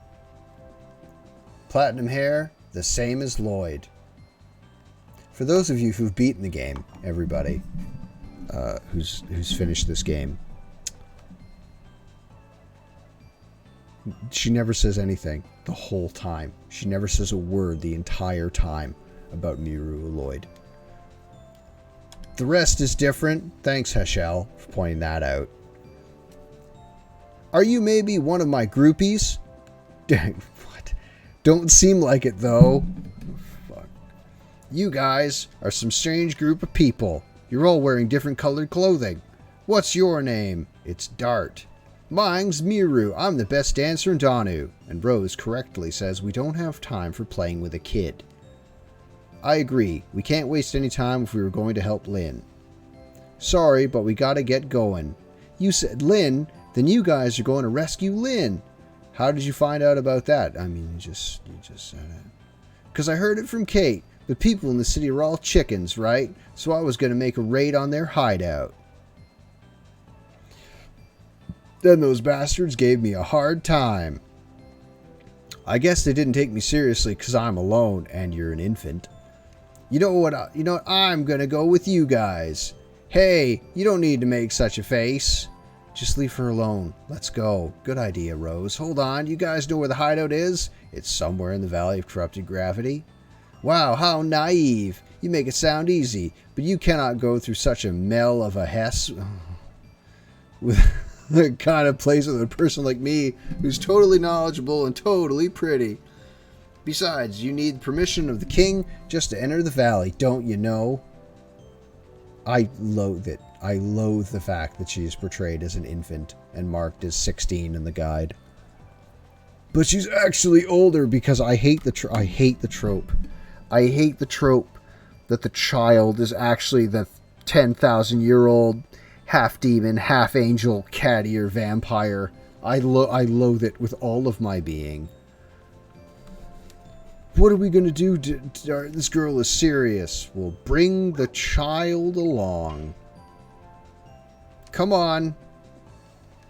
Platinum hair, the same as Lloyd. For those of you who've beaten the game, everybody, who's finished this game, she never says anything the whole time. She never says a word the entire time about Miru or Lloyd. The rest is different. Thanks, Heschel, for pointing that out. Are you maybe one of my groupies? What? Don't seem like it, though. Fuck. You guys are some strange group of people. You're all wearing different colored clothing. What's your name? It's Dart. Mine's Miru. I'm the best dancer in Danu. And Rose correctly says we don't have time for playing with a kid. I agree. We can't waste any time if we were going to help Lynn. Sorry, but we gotta get going. You said Lynn, then you guys are going to rescue Lynn. How did you find out about that? I mean, you just said it. Because I heard it from Kate. The people in the city are all chickens, right? So I was going to make a raid on their hideout. Then those bastards gave me a hard time. I guess they didn't take me seriously because I'm alone and you're an infant. You know what? I'm going to go with you guys. Hey, you don't need to make such a face. Just leave her alone. Let's go. Good idea, Rose. Hold on. You guys know where the hideout is? It's somewhere in the Valley of Corrupted Gravity. Wow, how naive. You make it sound easy, but you cannot go through such a mell of a hess with the kind of place with a person like me who's totally knowledgeable and totally pretty. Besides, you need permission of the king just to enter the valley, don't you know? I loathe it. I loathe the fact that she is portrayed as an infant and marked as 16 in the guide. But she's actually older because I hate the trope. I hate the trope that the child is actually the 10,000-year-old half-demon, half-angel, cat-ear vampire. I loathe it with all of my being. What are we going to do? This girl is serious. We'll bring the child along. Come on.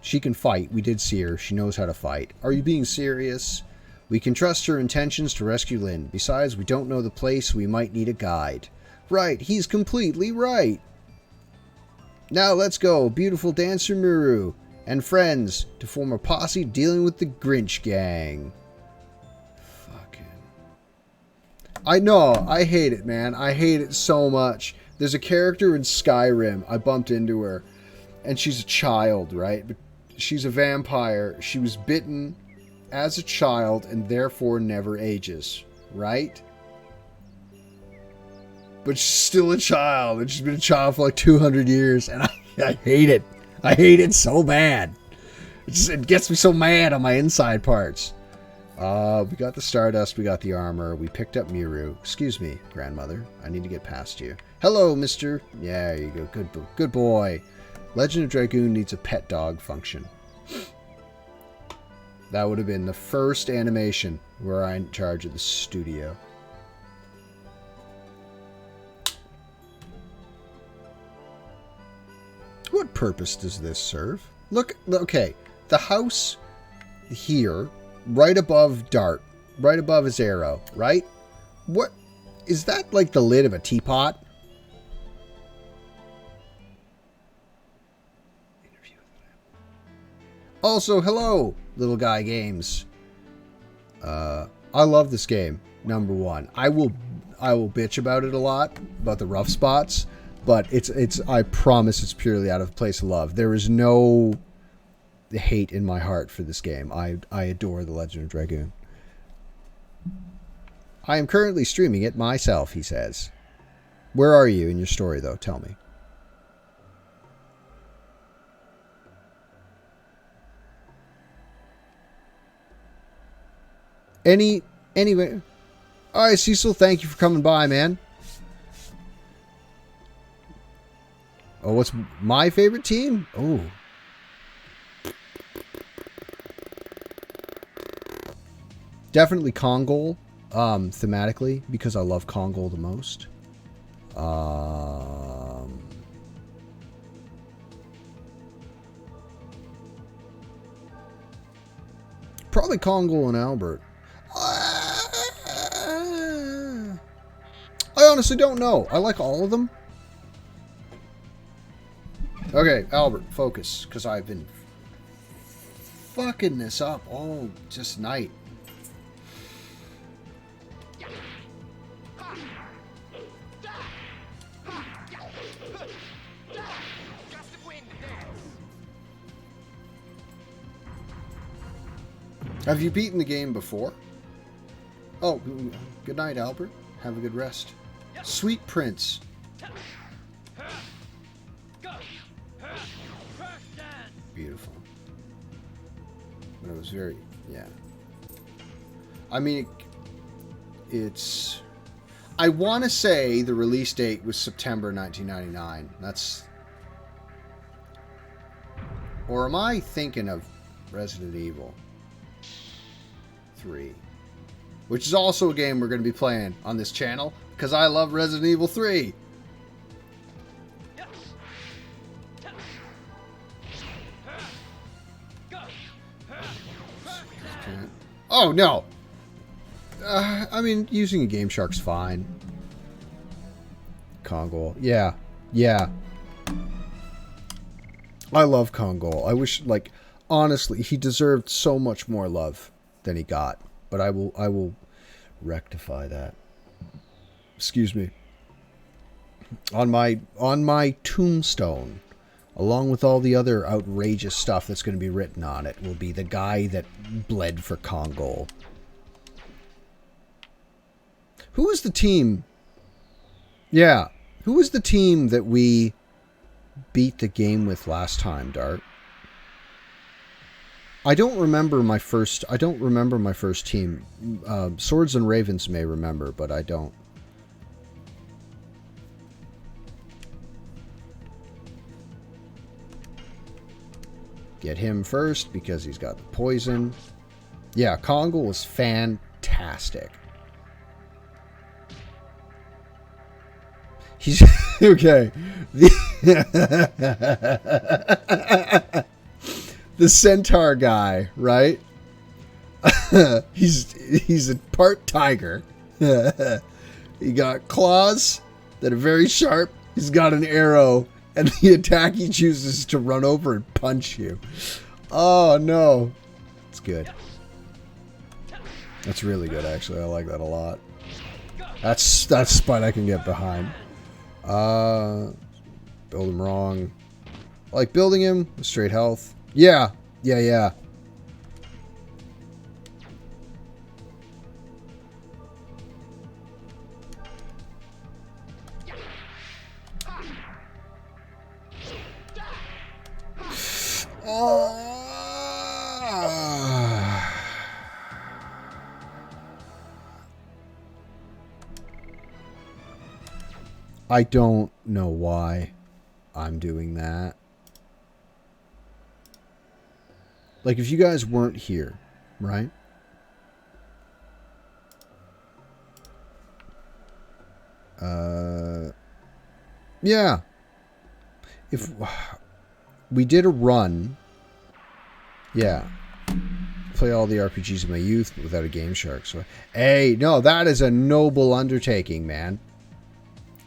She can fight. We did see her. She knows how to fight. Are you being serious? We can trust her intentions to rescue Lynn. Besides, we don't know the place. We might need a guide. Right. He's completely right. Now let's go. Beautiful dancer Miru and friends to form a posse dealing with the Grinch gang. I know, I hate it, man. I hate it so much. There's a character in Skyrim. I bumped into her. And she's a child, right? But she's a vampire. She was bitten as a child and therefore never ages, right? But she's still a child. And she's been a child for like 200 years. And I hate it. I hate it so bad. It gets me so mad on my inside parts. We got the Stardust, we got the armor, we picked up Miru. Excuse me, grandmother, I need to get past you. Hello, mister. Yeah, there you go, good boy. Legend of Dragoon needs a pet dog function. That would have been the first animation where I'm in charge of the studio. What purpose does this serve? Look, okay, the house here... right above Dart, right above his arrow, right? What is that, like the lid of a teapot? Also, hello, Little Guy Games. I love this game. Number one, I will bitch about it a lot, about the rough spots, but it's I promise it's purely out of a place of love. There is no hate in my heart for this game. I adore The Legend of Dragoon. I am currently streaming it myself, he says. Where are you in your story, though? Tell me. Anyway. All right, Cecil, thank you for coming by, man. Oh, what's my favorite team? Oh. Definitely Kongol, thematically, because I love Kongol the most. Probably Kongol and Albert. I honestly don't know. I like all of them. Okay, Albert, focus, because I've been fucking this up all just night. Have you beaten the game before? Oh, good night, Albert. Have a good rest. Sweet Prince. Beautiful. But it was very, yeah. I mean, it's... I want to say the release date was September 1999. That's... Or am I thinking of Resident Evil 3? Which is also a game we're going to be playing on this channel, because I love Resident Evil 3. Oh, no! I mean, using a Game Shark's fine. Kongol. Yeah. Yeah. I love Kongol. I wish, like, honestly, he deserved so much more love than he got. But I will rectify that. Excuse me. On my tombstone, along with all the other outrageous stuff that's going to be written on it, will be the guy that bled for Kongol. Who was the team? Yeah. Who was the team that we beat the game with last time, Dart? I don't remember my first team. Swords and Ravens may remember, but I don't. Get him first because he's got the poison. Yeah, Kongol was fantastic. He's okay. The centaur guy, right? he's a part tiger. He got claws that are very sharp. He's got an arrow, and the attack he chooses is to run over and punch you. Oh no, it's good. That's really good, actually. I like that a lot. That's spot I can get behind. Build him wrong. I like building him with straight health. Yeah. I don't know why I'm doing that. Like, if you guys weren't here, right? Yeah. If we did a run, yeah. Play all the RPGs of my youth without a Game Shark. So, hey, no, that is a noble undertaking, man.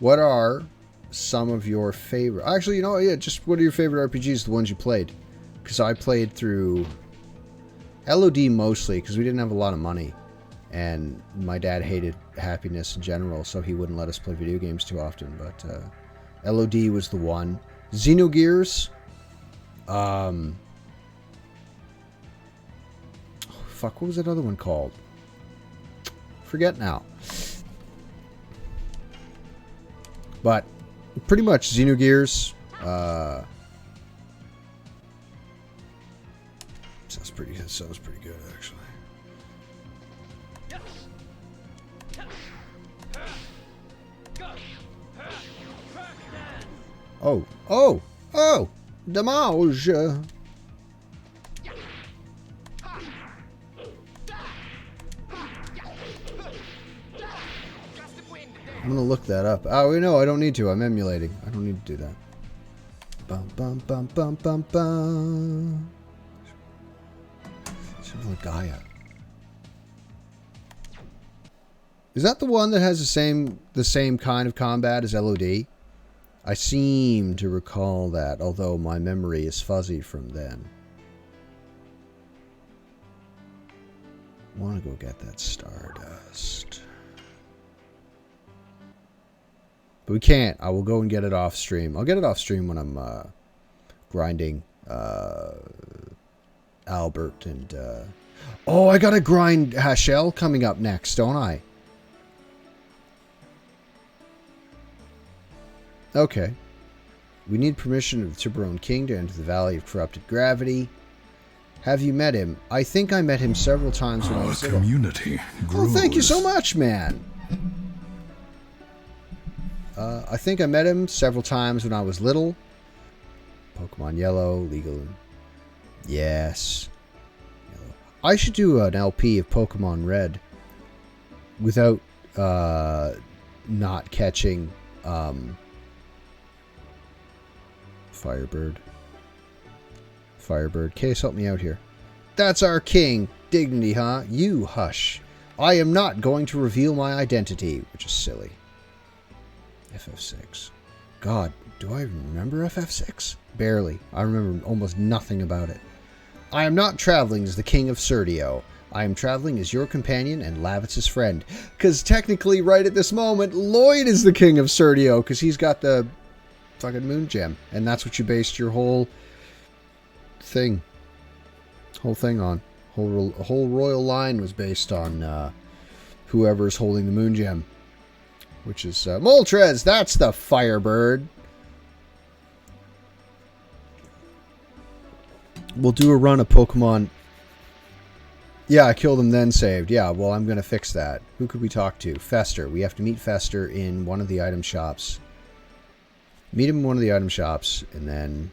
What are some of your favorite... Actually, you know, yeah, just what are your favorite RPGs, the ones you played? Because I played through LOD mostly, because we didn't have a lot of money. And my dad hated happiness in general, so he wouldn't let us play video games too often. But LOD was the one. Xenogears. Oh, fuck, what was that other one called? Forget now. But pretty much Xenogears. Sounds pretty good. Sounds pretty good, actually. Oh, oh, oh! Damage! I'm gonna look that up. Oh, no, I don't need to. I'm emulating. I don't need to do that. Bum, bum, bum, bum, bum, bum. Sounds like Gaia. Is that the one that has the same kind of combat as LOD? I seem to recall that, although my memory is fuzzy from then. I want to go get that Stardust. But we can't. I will go and get it off stream. I'll get it off stream when I'm grinding Albert and... Oh, I gotta grind Hashel coming up next, don't I? Okay. We need permission of the Tiburon King to enter the Valley of Corrupted Gravity. Have you met him? I think I met him several times when I was little. Community grows. Oh, thank you so much, man. I think I met him several times when I was little. Pokemon Yellow, Legal. Yes. Yellow. I should do an LP of Pokemon Red without not catching Firebird. Case, help me out here. That's our king. Dignity, huh? You hush. I am not going to reveal my identity, which is silly. FF6. God, do I remember FF6? Barely. I remember almost nothing about it. I am not traveling as the king of Serdio. I am traveling as your companion and Lavitz's friend. Because technically, right at this moment, Lloyd is the king of Serdio, because he's got the fucking moon gem. And that's what you based your whole thing on. Whole royal line was based on whoever's holding the moon gem. Which is Moltres. That's the Firebird. We'll do a run of Pokemon. Yeah, I killed him then saved. Yeah, well, I'm going to fix that. Who could we talk to? Fester. We have to meet Fester in one of the item shops. Meet him in one of the item shops, and then...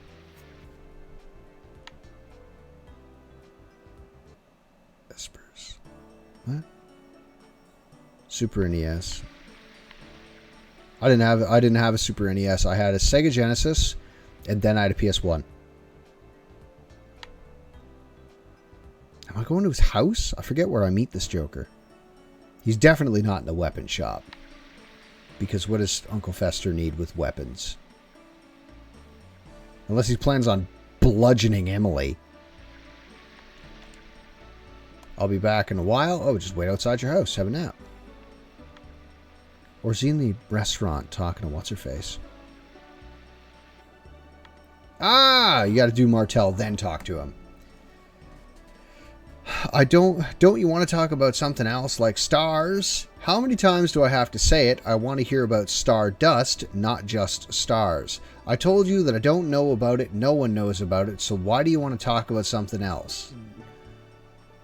Vespers. What? Super NES. I didn't have a Super NES. I had a Sega Genesis, and then I had a PS1. Am I going to his house? I forget where I meet this Joker. He's definitely not in the weapon shop. Because what does Uncle Fester need with weapons? Unless he plans on bludgeoning Emily. I'll be back in a while. Oh, just wait outside your house. Have a nap. Or is he in the restaurant talking to what's-her-face? Ah! You gotta do Martell, then talk to him. Don't you want to talk about something else like stars? How many times do I have to say it? I want to hear about Stardust, not just stars. I told you that I don't know about it, no one knows about it, so why do you want to talk about something else?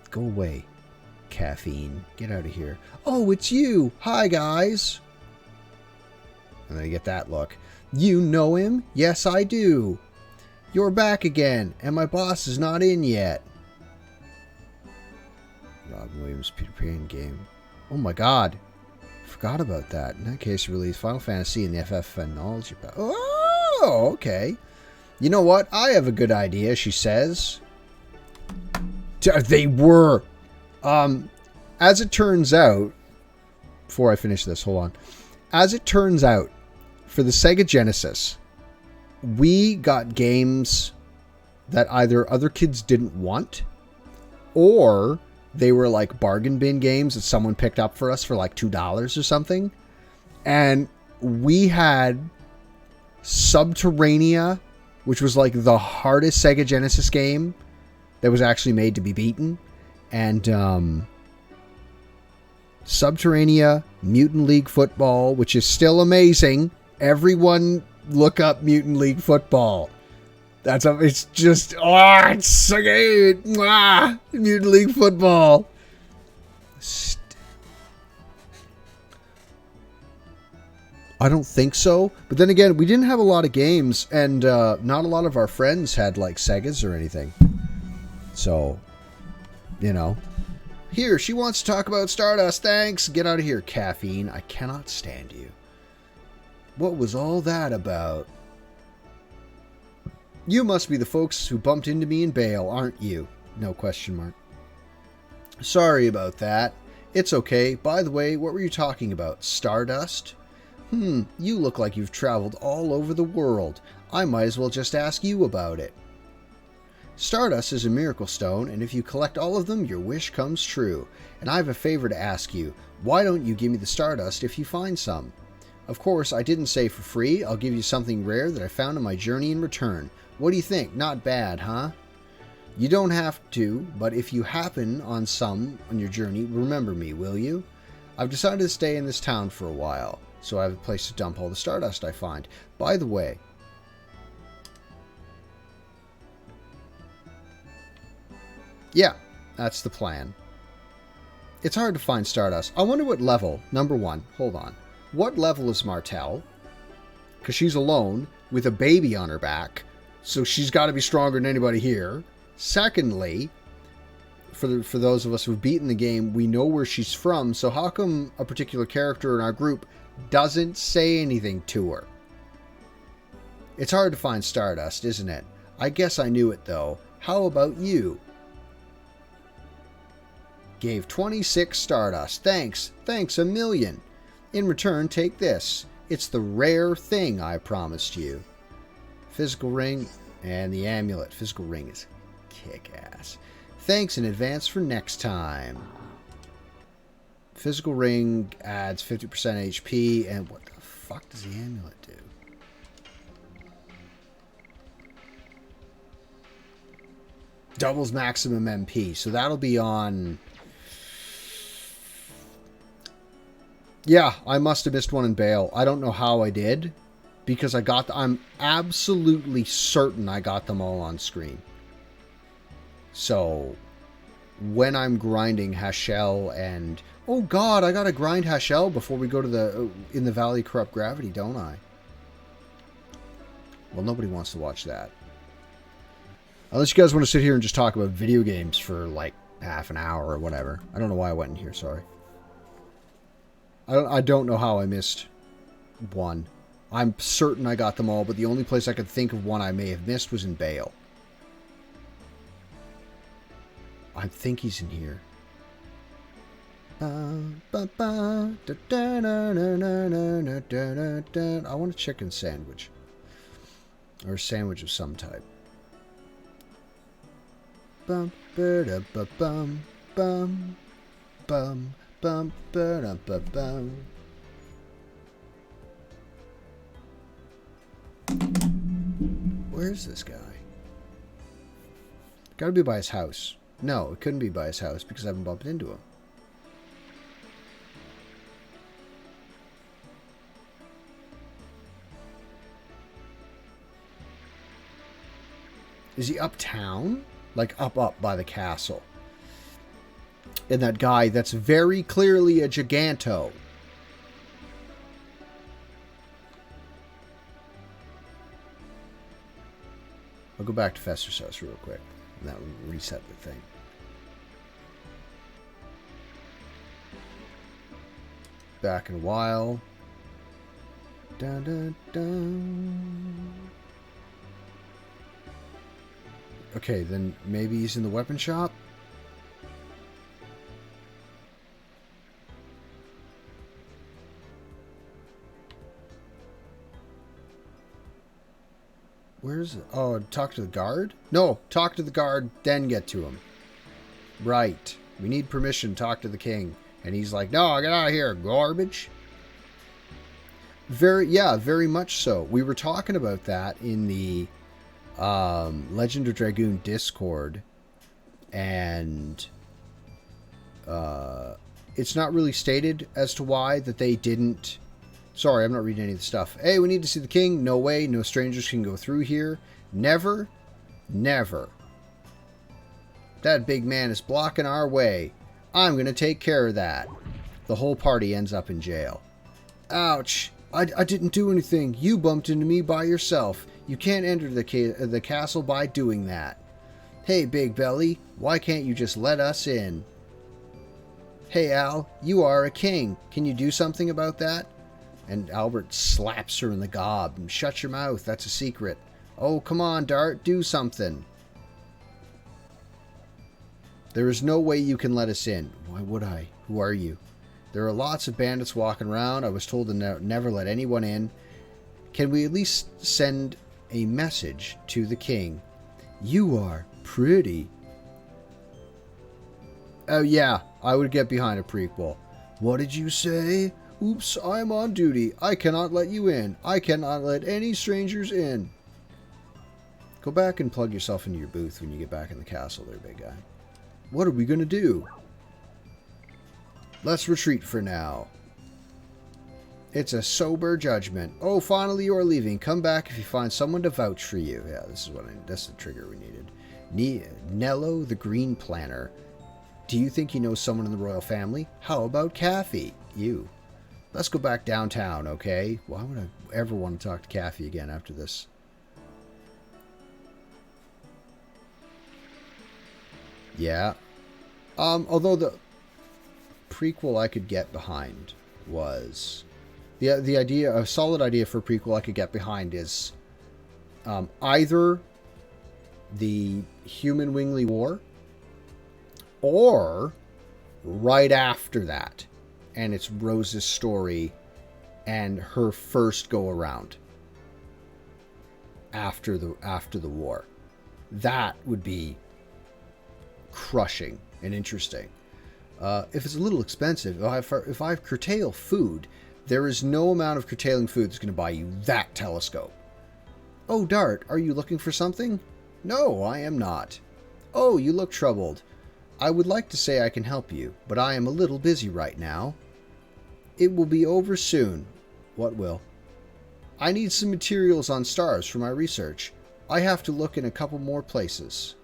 Go away, caffeine. Get out of here. Oh, it's you! Hi, guys! And then you get that look. You know him? Yes, I do. You're back again, and my boss is not in yet. Robin Williams Peter Pan game. Oh my god. Forgot about that. In that case, release Final Fantasy and the FF Knowledge. Oh, okay. You know what? I have a good idea, she says. They were. As it turns out, before I finish this, hold on. As it turns out, for the Sega Genesis, we got games that either other kids didn't want, or they were like bargain bin games that someone picked up for us for like $2 or something. And we had Subterranea, which was like the hardest Sega Genesis game that was actually made to be beaten. And Subterranea, Mutant League Football, which is still amazing. Everyone look up Mutant League Football. It's just, it's so good. Mutant League Football. I don't think so. But then again, we didn't have a lot of games, and not a lot of our friends had, like, Segas or anything. So, you know. Here, she wants to talk about Stardust. Thanks. Get out of here, caffeine. I cannot stand you. What was all that about? You must be the folks who bumped into me in Bale, aren't you? No question mark. Sorry about that. It's okay. By the way, what were you talking about? Stardust? You look like you've traveled all over the world. I might as well just ask you about it. Stardust is a miracle stone, and if you collect all of them, your wish comes true. And I have a favor to ask you. Why don't you give me the Stardust if you find some? Of course, I didn't say for free. I'll give you something rare that I found on my journey in return. What do you think? Not bad, huh? You don't have to, but if you happen on some on your journey, remember me, will you? I've decided to stay in this town for a while, so I have a place to dump all the Stardust I find. By the way, yeah, that's the plan. It's hard to find Stardust. I wonder what level. Number one, hold on. What level is Martel? Because she's alone with a baby on her back, so she's got to be stronger than anybody here. Secondly, for those of us who've beaten the game, we know where she's from, so how come a particular character in our group doesn't say anything to her? It's hard to find Stardust, isn't it? I guess I knew it, though. How about you? Gave 26 Stardust. Thanks. Thanks a million. In return, take this. It's the rare thing I promised you. Physical ring and the amulet. Physical ring is kick-ass. Thanks in advance for next time. Physical ring adds 50% HP, and what the fuck does the amulet do? Doubles maximum MP, so that'll be on... Yeah, I must have missed one in Bale. I don't know how I did, because I'm absolutely certain I got them all on screen. So, when I'm grinding Hashel and... Oh god, I gotta grind Hashel before we go to the... in the Valley Corrupt Gravity, don't I? Well, nobody wants to watch that. Unless you guys want to sit here and just talk about video games for, like, half an hour or whatever. I don't know why I went in here, sorry. I don't know how I missed one. I'm certain I got them all, but the only place I could think of one I may have missed was in Bale. I think he's in here. I want a chicken sandwich. Or a sandwich of some type. Bum, ba, da, bum, bum, bum. Bum, ba, da, bum. Where's this guy? Gotta be by his house. No, it couldn't be by his house because I haven't bumped into him. Is he uptown? Like up by the castle? And that guy that's very clearly a Giganto. I'll go back to Fester's house real quick. And that will reset the thing. Back in a while. Dun, dun, dun. Okay, then maybe he's in the weapon shop? Where's it? Oh, talk to the guard? No, talk to the guard, then get to him. Right. We need permission to talk to the king. And he's like, no, get out of here, garbage. Very much so. We were talking about that in the Legend of Dragoon Discord. And it's not really stated as to why that they didn't... Sorry, I'm not reading any of the stuff. Hey, we need to see the king. No way. No strangers can go through here. Never. Never. That big man is blocking our way. I'm going to take care of that. The whole party ends up in jail. Ouch. I didn't do anything. You bumped into me by yourself. You can't enter the castle by doing that. Hey, Big Belly, why can't you just let us in? Hey, Al, you are a king. Can you do something about that? And Albert slaps her in the gob. Shut your mouth, that's a secret. Oh, come on, Dart, do something. There is no way you can let us in. Why would I? Who are you? There are lots of bandits walking around. I was told to never let anyone in. Can we at least send a message to the king? You are pretty. Oh yeah, I would get behind a prequel. What did you say? Oops, I'm on duty. I cannot let you in. I cannot let any strangers in. Go back and plug yourself into your booth when you get back in the castle there, big guy. What are we going to do? Let's retreat for now. It's a sober judgment. Oh, finally you are leaving. Come back if you find someone to vouch for you. Yeah, this is what that's the trigger we needed. Nello the Green Planner. Do you think you know someone in the royal family? How about Kathy? You. Let's go back downtown, okay? Why would I ever want to talk to Kathy again after this? Yeah. Although the prequel I could get behind was... The idea, a solid idea for a prequel I could get behind is either the Human Wingly War or right after that. And it's Rose's story and her first go around after the war. That would be crushing and interesting. If it's a little expensive, if I curtail food, there is no amount of curtailing food that's going to buy you that telescope. Oh, Dart, are you looking for something? No, I am not. Oh, you look troubled. I would like to say I can help you, but I am a little busy right now. It will be over soon. What will? I need some materials on stars for my research. I have to look in a couple more places.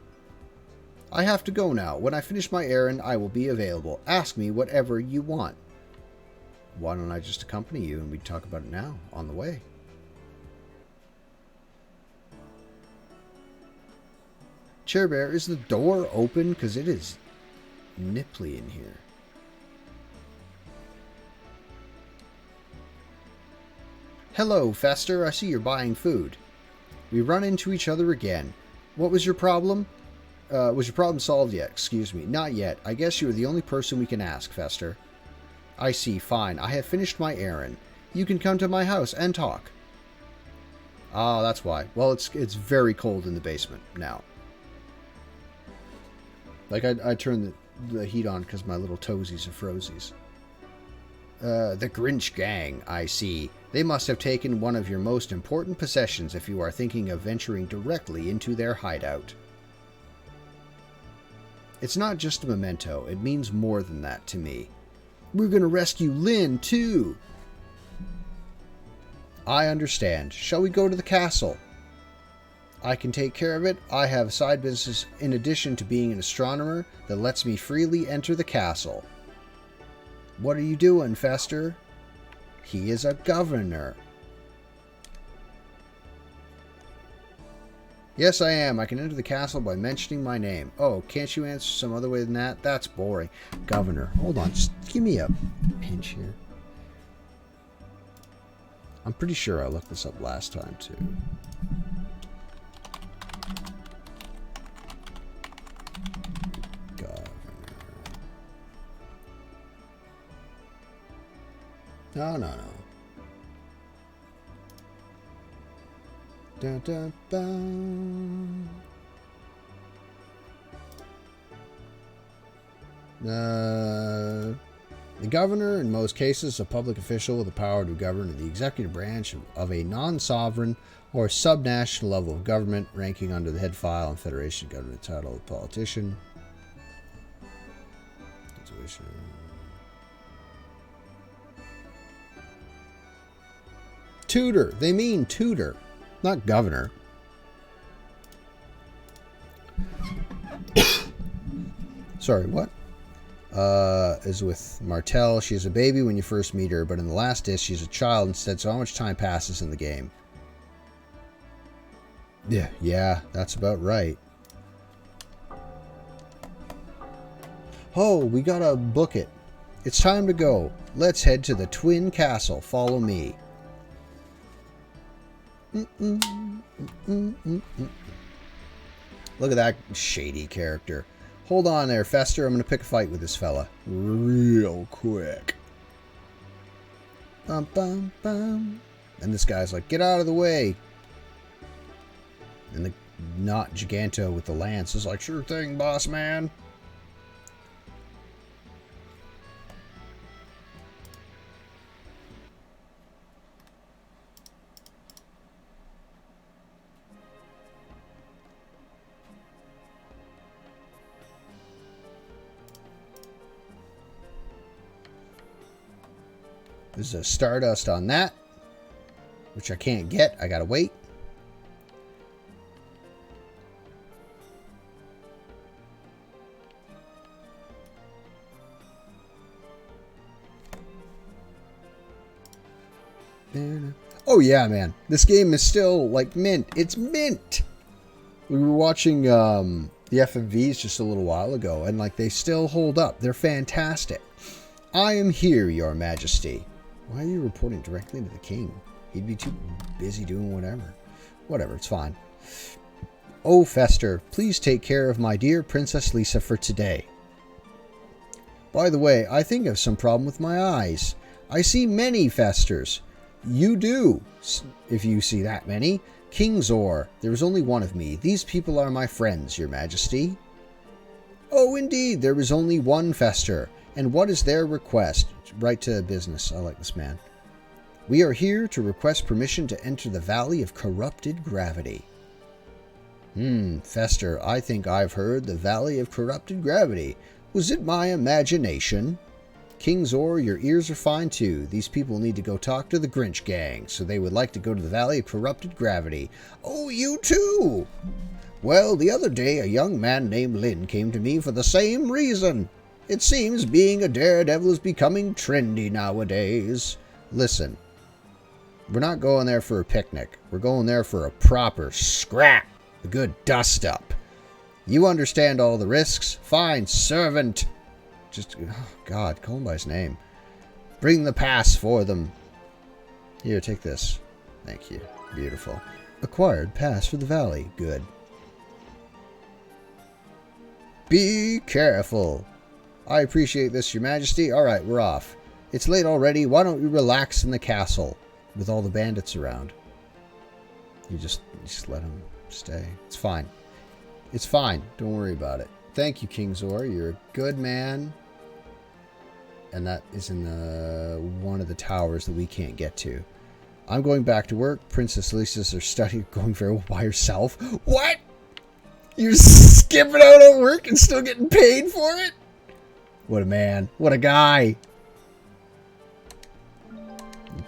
I have to go now. When I finish my errand, I will be available. Ask me whatever you want. Why don't I just accompany you and we talk about it now, on the way? Chair Bear, is the door open? Because it is nipply in here. Hello, Fester. I see you're buying food. We run into each other again. What was your problem? Was your problem solved yet? Excuse me. Not yet. I guess you are the only person we can ask, Fester. I see. Fine. I have finished my errand. You can come to my house and talk. Ah, that's why. Well, it's very cold in the basement now. Like, I turned the heat on because my little toesies are frozies. The Grinch gang, I see. They must have taken one of your most important possessions if you are thinking of venturing directly into their hideout. It's not just a memento. It means more than that to me. We're going to rescue Lynn, too. I understand. Shall we go to the castle? I can take care of it. I have a side business in addition to being an astronomer that lets me freely enter the castle. What are you doing, Fester? He is a governor. Yes, I am. I can enter the castle by mentioning my name. Oh, can't you answer some other way than that? That's boring. Governor. Hold on. Just give me a pinch here. I'm pretty sure I looked this up last time, too. Governor. No. Dun, dun, dun. The governor, in most cases, a public official with the power to govern the executive branch of a non-sovereign or subnational level of government, ranking under the head file and federation government title of politician. Tutor. They mean tutor, not governor. Sorry, what? Is with Martell. She's a baby when you first meet her, but in the last disc, she's a child instead, so how much time passes in the game? Yeah, that's about right. Oh, we gotta book it. It's time to go. Let's head to the Twin Castle. Follow me. Look at that shady character. Hold on there, Fester. I'm going to pick a fight with this fella. Real quick. Bum, bum, bum. And this guy's like, get out of the way. And the not Giganto with the lance is like, sure thing, boss man. There's a Stardust on that, which I can't get. I gotta wait. Oh yeah, man. This game is still like mint. It's mint. We were watching the FMVs just a little while ago, and like they still hold up. They're fantastic. I am here, Your Majesty. Why are you reporting directly to the king? He'd be too busy doing whatever. Whatever, it's fine. Oh, Fester, please take care of my dear Princess Lisa for today. By the way, I think I have some problem with my eyes. I see many Festers. You do, if you see that many. King Zor, there is only one of me. These people are my friends, Your Majesty. Oh, indeed, there is only one Fester. And what is their request? Right to business. I like this man. We are here to request permission to enter the Valley of Corrupted Gravity. Fester, I think I've heard the Valley of Corrupted Gravity. Was it my imagination? King Zor, your ears are fine too. These people need to go talk to the Grinch gang, so they would like to go to the Valley of Corrupted Gravity. Oh, you too! Well, the other day a young man named Lin came to me for the same reason. It seems being a daredevil is becoming trendy nowadays. Listen, we're not going there for a picnic. We're going there for a proper scrap. A good dust-up. You understand all the risks? Fine, servant. Just, oh God, call him by his name. Bring the pass for them. Here, take this. Thank you. Beautiful. Acquired pass for the valley. Good. Be careful. I appreciate this, Your Majesty. Alright, we're off. It's late already. Why don't we relax in the castle with all the bandits around? You just let them stay. It's fine. It's fine. Don't worry about it. Thank you, King Zor. You're a good man. And that is in one of the towers that we can't get to. I'm going back to work. Princess Lisa's are studying going very well by herself. What? You're skipping out on work and still getting paid for it? What a man. What a guy.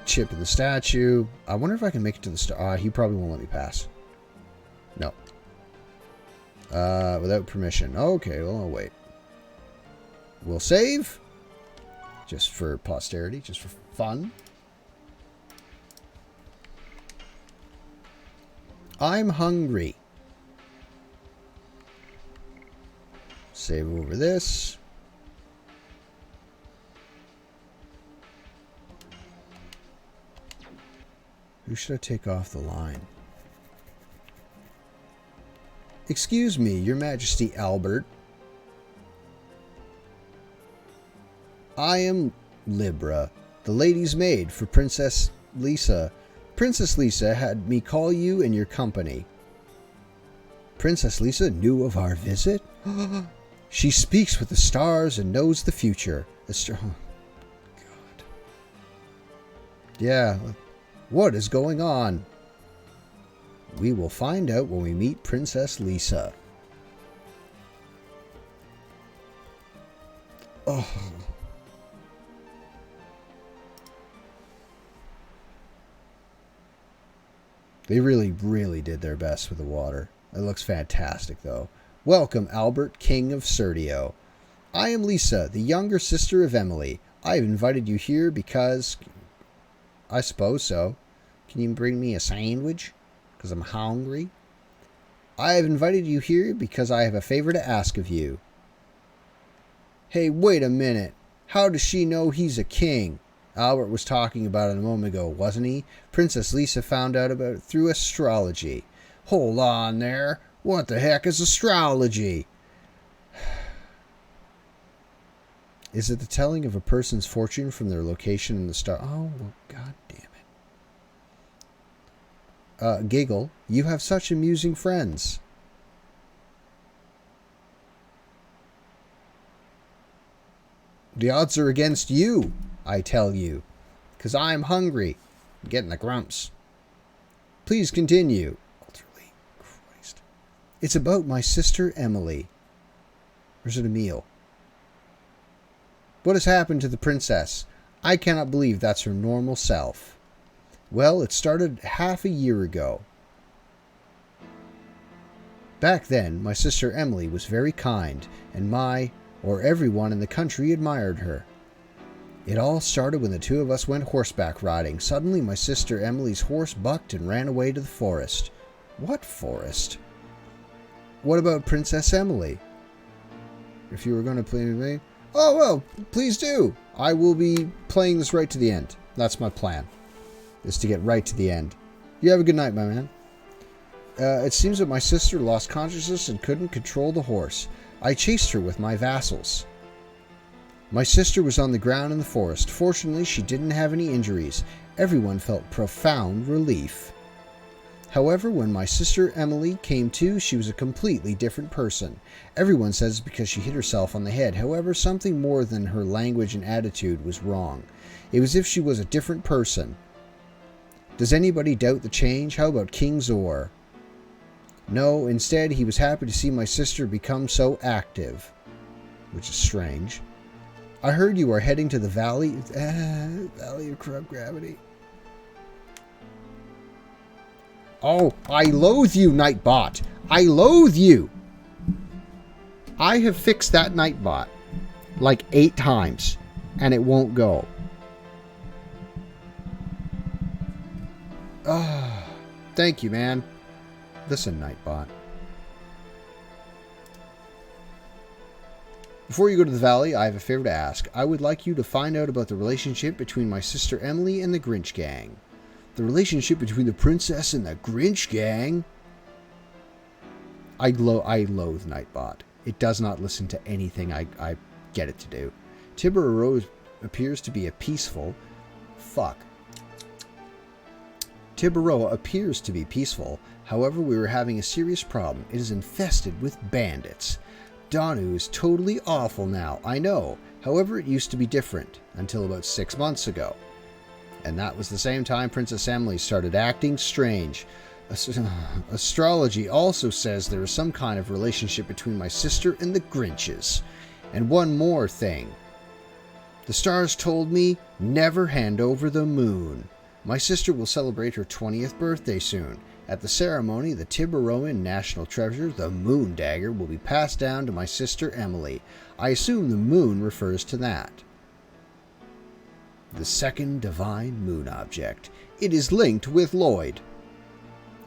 Chip in the statue. I wonder if I can make it to the star. He probably won't let me pass. No. Without permission. Okay, well, I'll wait. We'll save. Just for posterity. Just for fun. I'm hungry. Save over this. Who should I take off the line? Excuse me, Your Majesty Albert. I am Libra, the lady's maid for Princess Lisa. Princess Lisa had me call you in your company. Princess Lisa knew of our visit? She speaks with the stars and knows the future. Oh, God. Yeah. What is going on? We will find out when we meet Princess Lisa. Oh. They really, really did their best with the water. It looks fantastic, though. Welcome, Albert, King of Serdio. I am Lisa, the younger sister of Emily. I have invited you here because... I suppose so. Can you bring me a sandwich? Because I'm hungry. I have invited you here because I have a favor to ask of you. Hey, wait a minute. How does she know he's a king? Albert was talking about it a moment ago, wasn't he? Princess Lisa found out about it through astrology. Hold on there. What the heck is astrology? Is it the telling of a person's fortune from their location in the star? Oh, well, god damn it. Giggle, you have such amusing friends. The odds are against you, I tell you, because I'm hungry. I'm getting the grumps. Please continue. Ultimately, Christ. It's about my sister Emily. Or is it Emile? What has happened to the princess? I cannot believe that's her normal self. Well, it started half a year ago. Back then, my sister Emily was very kind, and everyone in the country admired her. It all started when the two of us went horseback riding. Suddenly, my sister Emily's horse bucked and ran away to the forest. What forest? What about Princess Emily? If you were going to play with me... Oh, well, please do. I will be playing this right to the end. That's my plan, is to get right to the end. You have a good night, my man. It seems that my sister lost consciousness and couldn't control the horse. I chased her with my vassals. My sister was on the ground in the forest. Fortunately, she didn't have any injuries. Everyone felt profound relief. However, when my sister Emily came to, she was a completely different person. Everyone says it's because she hit herself on the head. However, something more than her language and attitude was wrong. It was as if she was a different person. Does anybody doubt the change? How about King Zor? No, instead he was happy to see my sister become so active. Which is strange. I heard you are heading to the Valley of Corrupt Gravity. Oh, I loathe you, Nightbot. I loathe you. I have fixed that Nightbot like 8 times, and it won't go. Thank you, man. Listen, Nightbot. Before you go to the valley, I have a favor to ask. I would like you to find out about the relationship between my sister Emily and the Grinch gang. The relationship between the princess and the Grinch gang? I loathe Nightbot. It does not listen to anything I get it to do. Tiburon appears to be a peaceful... Tiburon appears to be peaceful. However, we were having a serious problem. It is infested with bandits. Danu is totally awful now, I know. However, it used to be different, until about 6 months ago. And that was the same time Princess Emily started acting strange. Astrology also says there is some kind of relationship between my sister and the Grinches. And one more thing. The stars told me, never hand over the moon. My sister will celebrate her 20th birthday soon. At the ceremony, the Tiburoan national treasure, the moon dagger, will be passed down to my sister Emily. I assume the moon refers to that. The second divine moon object. It is linked with Lloyd.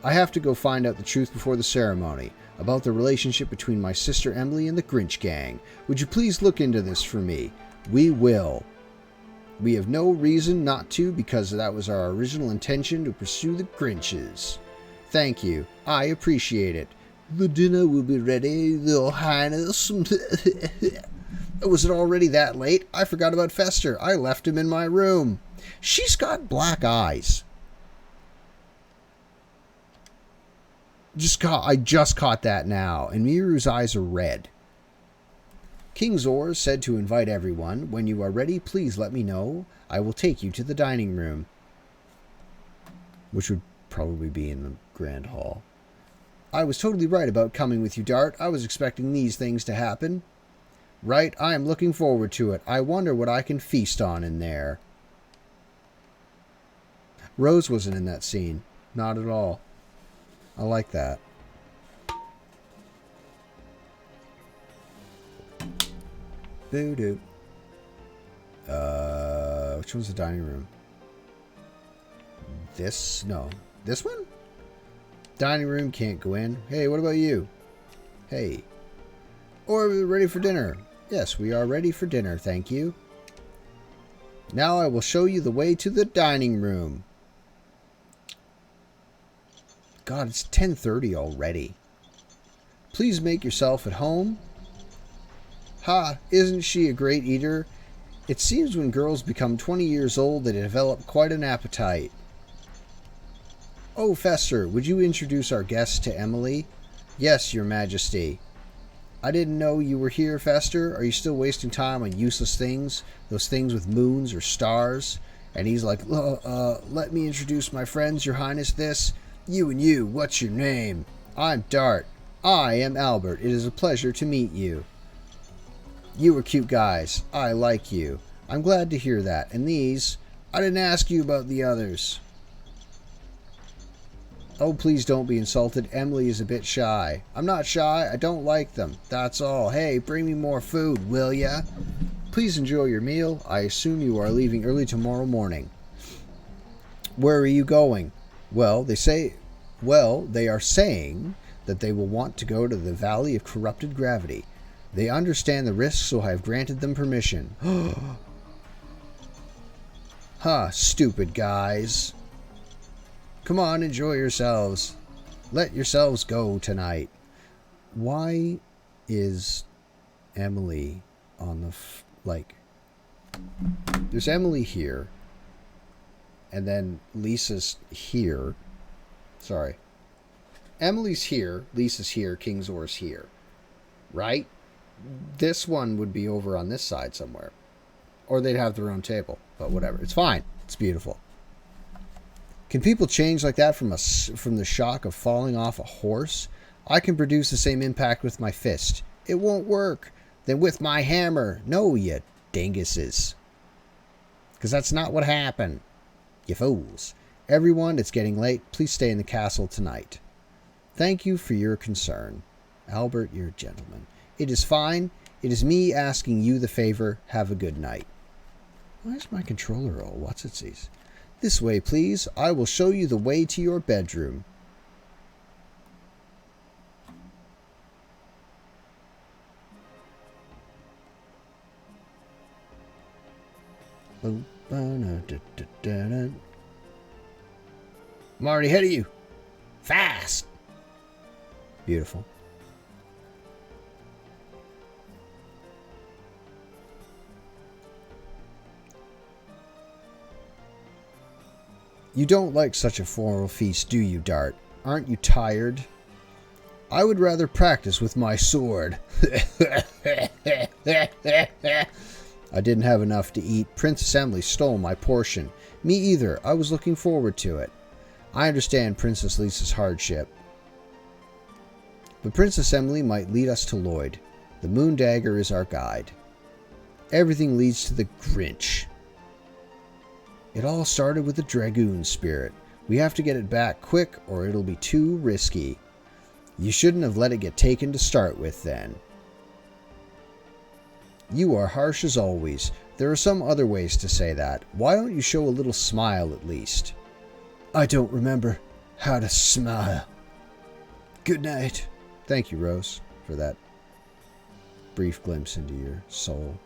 I have to go find out the truth before the ceremony, about the relationship between my sister Emily and the Grinch gang. Would you please look into this for me? We will. We have no reason not to, because that was our original intention, to pursue the Grinches. Thank you. I appreciate it. The dinner will be ready, Your Highness. Was it already that late? I forgot about Fester. I left him in my room. She's got black eyes. I just caught that now. And Miru's eyes are red. King Zor said to invite everyone. When you are ready, please let me know. I will take you to the dining room. Which would probably be in the Grand Hall. I was totally right about coming with you, Dart. I was expecting these things to happen. Right, I am looking forward to it. I wonder what I can feast on in there. Rose wasn't in that scene. Not at all. I like that. Boo-doo. Which one's the dining room? This? No. This one? Dining room, can't go in. Hey, what about you? Hey. Or are we ready for dinner? Yes, we are ready for dinner, thank you. Now I will show you the way to the dining room. God, it's 10:30 already. Please make yourself at home. Ha, isn't she a great eater? It seems when girls become 20 years old, they develop quite an appetite. Oh, Fester, would you introduce our guest to Emily? Yes, Your Majesty. I didn't know you were here, Fester. Are you still wasting time on useless things? Those things with moons or stars? And he's like, let me introduce my friends, Your Highness, this. You and you, what's your name? I'm Dart. I am Albert. It is a pleasure to meet you. You are cute guys. I like you. I'm glad to hear that. And these, I didn't ask you about the others. Oh, please don't be insulted. Emily is a bit shy. I'm not shy. I don't like them. That's all. Hey, bring me more food, will ya? Please enjoy your meal. I assume you are leaving early tomorrow morning. Where are you going? Well, they are saying that they will want to go to the Valley of Corrupted Gravity. They understand the risks, so I have granted them permission. Huh, stupid guys. Come on, enjoy yourselves. Let yourselves go tonight. Why is Emily on the... there's Emily here. And then Lisa's here. Sorry. Emily's here. Lisa's here. Kingsor's here. Right? This one would be over on this side somewhere. Or they'd have their own table. But whatever. It's fine. It's beautiful. Can people change like that from the shock of falling off a horse? I can produce the same impact with my fist. It won't work. Then with my hammer. No, you dinguses. Because that's not what happened. You fools. Everyone, it's getting late. Please stay in the castle tonight. Thank you for your concern. Albert, you're a gentleman. It is fine. It is me asking you the favor. Have a good night. Why is my controller all what's-it-sees? This way, please. I will show you the way to your bedroom. I'm already ahead of you. Fast. Beautiful. You don't like such a formal feast, do you, Dart? Aren't you tired? I would rather practice with my sword. I didn't have enough to eat. Princess Emily stole my portion. Me either. I was looking forward to it. I understand Princess Lisa's hardship. But Princess Emily might lead us to Lloyd. The moon dagger is our guide. Everything leads to the Grinch. It all started with the Dragoon spirit. We have to get it back quick or it'll be too risky. You shouldn't have let it get taken to start with then. You are harsh as always. There are some other ways to say that. Why don't you show a little smile at least? I don't remember how to smile. Good night. Thank you, Rose, for that brief glimpse into your soul.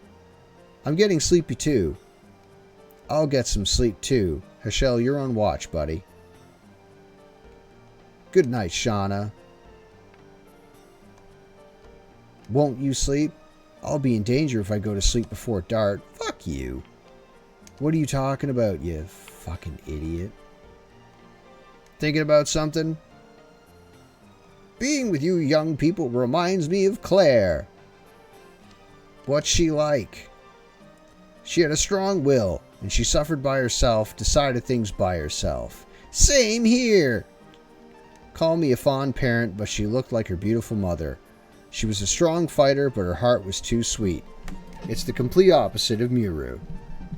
I'm getting sleepy too. I'll get some sleep too. Hashel, you're on watch, buddy. Good night, Shauna. Won't you sleep? I'll be in danger if I go to sleep before Dart. Fuck you. What are you talking about, you fucking idiot? Thinking about something? Being with you young people reminds me of Claire. What's she like? She had a strong will, and she suffered by herself, decided things by herself. Same here. Call me a fond parent, but she looked like her beautiful mother. She was a strong fighter, but her heart was too sweet. It's the complete opposite of Muru.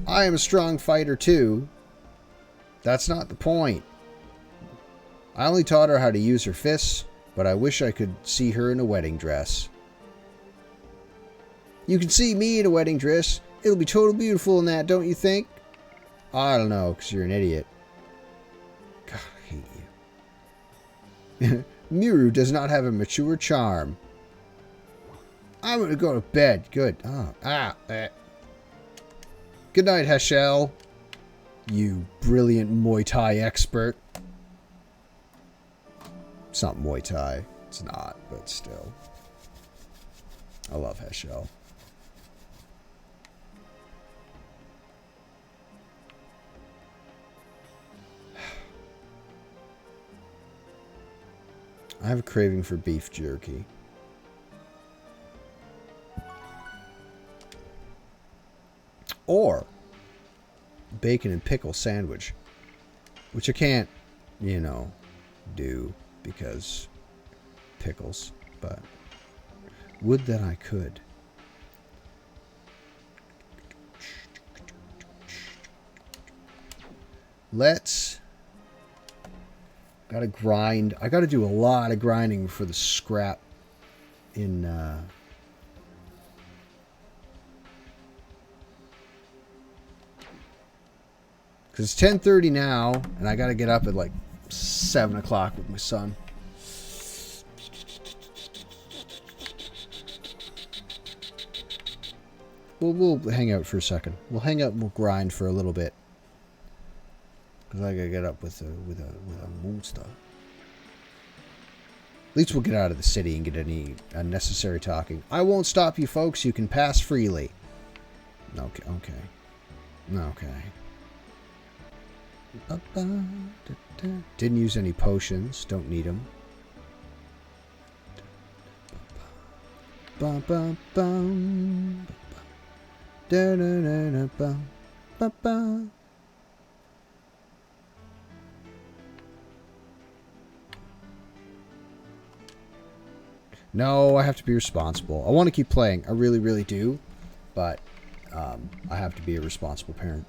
I am a strong fighter too. That's not the point. I only taught her how to use her fists, but I wish I could see her in a wedding dress. You can see me in a wedding dress. It'll be totally beautiful in that, don't you think? I don't know, because you're an idiot. God, I hate you. Miru does not have a mature charm. I'm going to go to bed. Good. Good night, Heschel. You brilliant Muay Thai expert. It's not Muay Thai. It's not, but still. I love Heschel. I have a craving for beef jerky. Or bacon and pickle sandwich. Which I can't, you know, do because pickles. But would that I could. Let's... Gotta grind. I gotta do a lot of grinding for the scrap in, because it's 10:30 now, and I gotta get up at like 7 o'clock with my son. We'll hang out for a second. We'll hang out and we'll grind for a little bit. Because I gotta get up with a monster. At least we'll get out of the city and get any unnecessary talking. I won't stop you folks. You can pass freely. Okay. Didn't use any potions. Don't need them. No, I have to be responsible. I want to keep playing. I really, really do. But I have to be a responsible parent.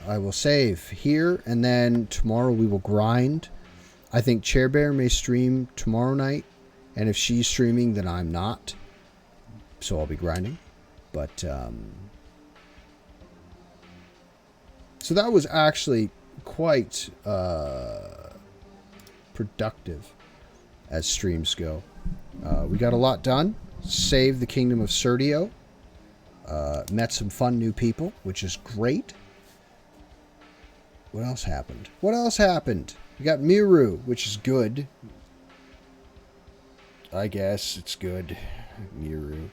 I will save here, and then tomorrow we will grind. I think Chair Bear may stream tomorrow night, and if she's streaming, then I'm not. So I'll be grinding. But, so that was actually quite productive as streams go. We got a lot done. Saved the Kingdom of Serdio. Met some fun new people, which is great. What else happened? We got Miru, which is good. I guess it's good. Miru.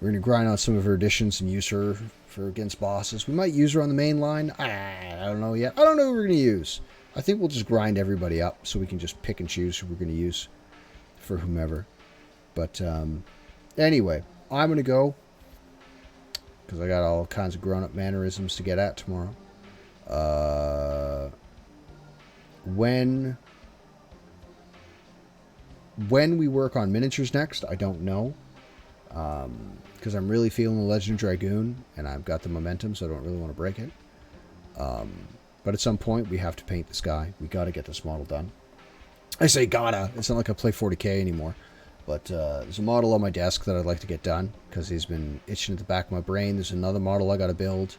We're going to grind on some of her additions and use her for against bosses. We might use her on the main line. I don't know yet. I don't know who we're going to use. I think we'll just grind everybody up so we can just pick and choose who we're going to use for whomever. But anyway, I'm going to go because I got all kinds of grown-up mannerisms to get at tomorrow. When we work on miniatures next, I don't know. Because I'm really feeling the Legend of Dragoon, and I've got the momentum, so I don't really want to break it. But at some point, we have to paint the sky. We got to get this model done. I say gotta. It's not like I play 40k anymore. But there's a model on my desk that I'd like to get done, because he's been itching at the back of my brain. There's another model I got to build.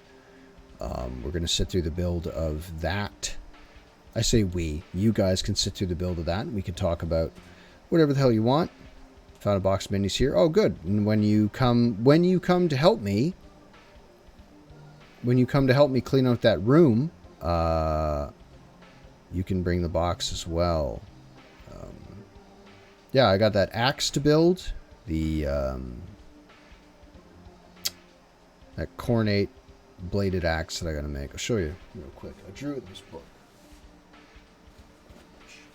We're going to sit through the build of that. I say we. You guys can sit through the build of that, and we can talk about whatever the hell you want. Found a box of minis here. Oh, good. And when you come to help me, clean out that room, you can bring the box as well. Yeah, I got that axe to build. The that cornate bladed axe that I gotta make. I'll show you real quick. I drew it in this book.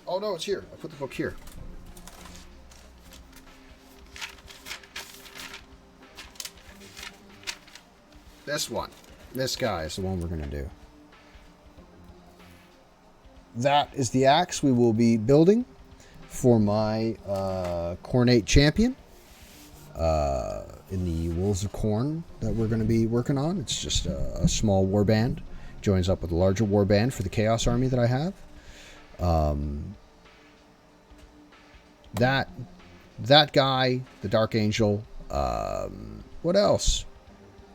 Oh no, it's here. I put the book here. This one. This guy is the one we're going to do. That is the axe we will be building for my Cornate champion. in the Wolves of Corn that we're going to be working on. It's just a small warband. Joins up with a larger warband for the Chaos Army that I have. That guy, the Dark Angel. What else?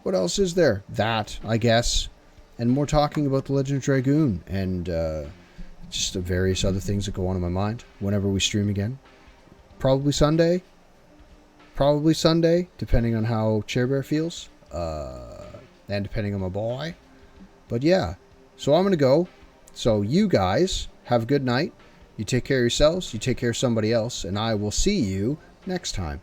What else is there? That, I guess. And more talking about the Legend of Dragoon and just the various other things that go on in my mind whenever we stream again. Probably Sunday, depending on how Chair Bear feels, and depending on my boy. But yeah, so I'm going to go. So you guys have a good night. You take care of yourselves, you take care of somebody else, and I will see you next time.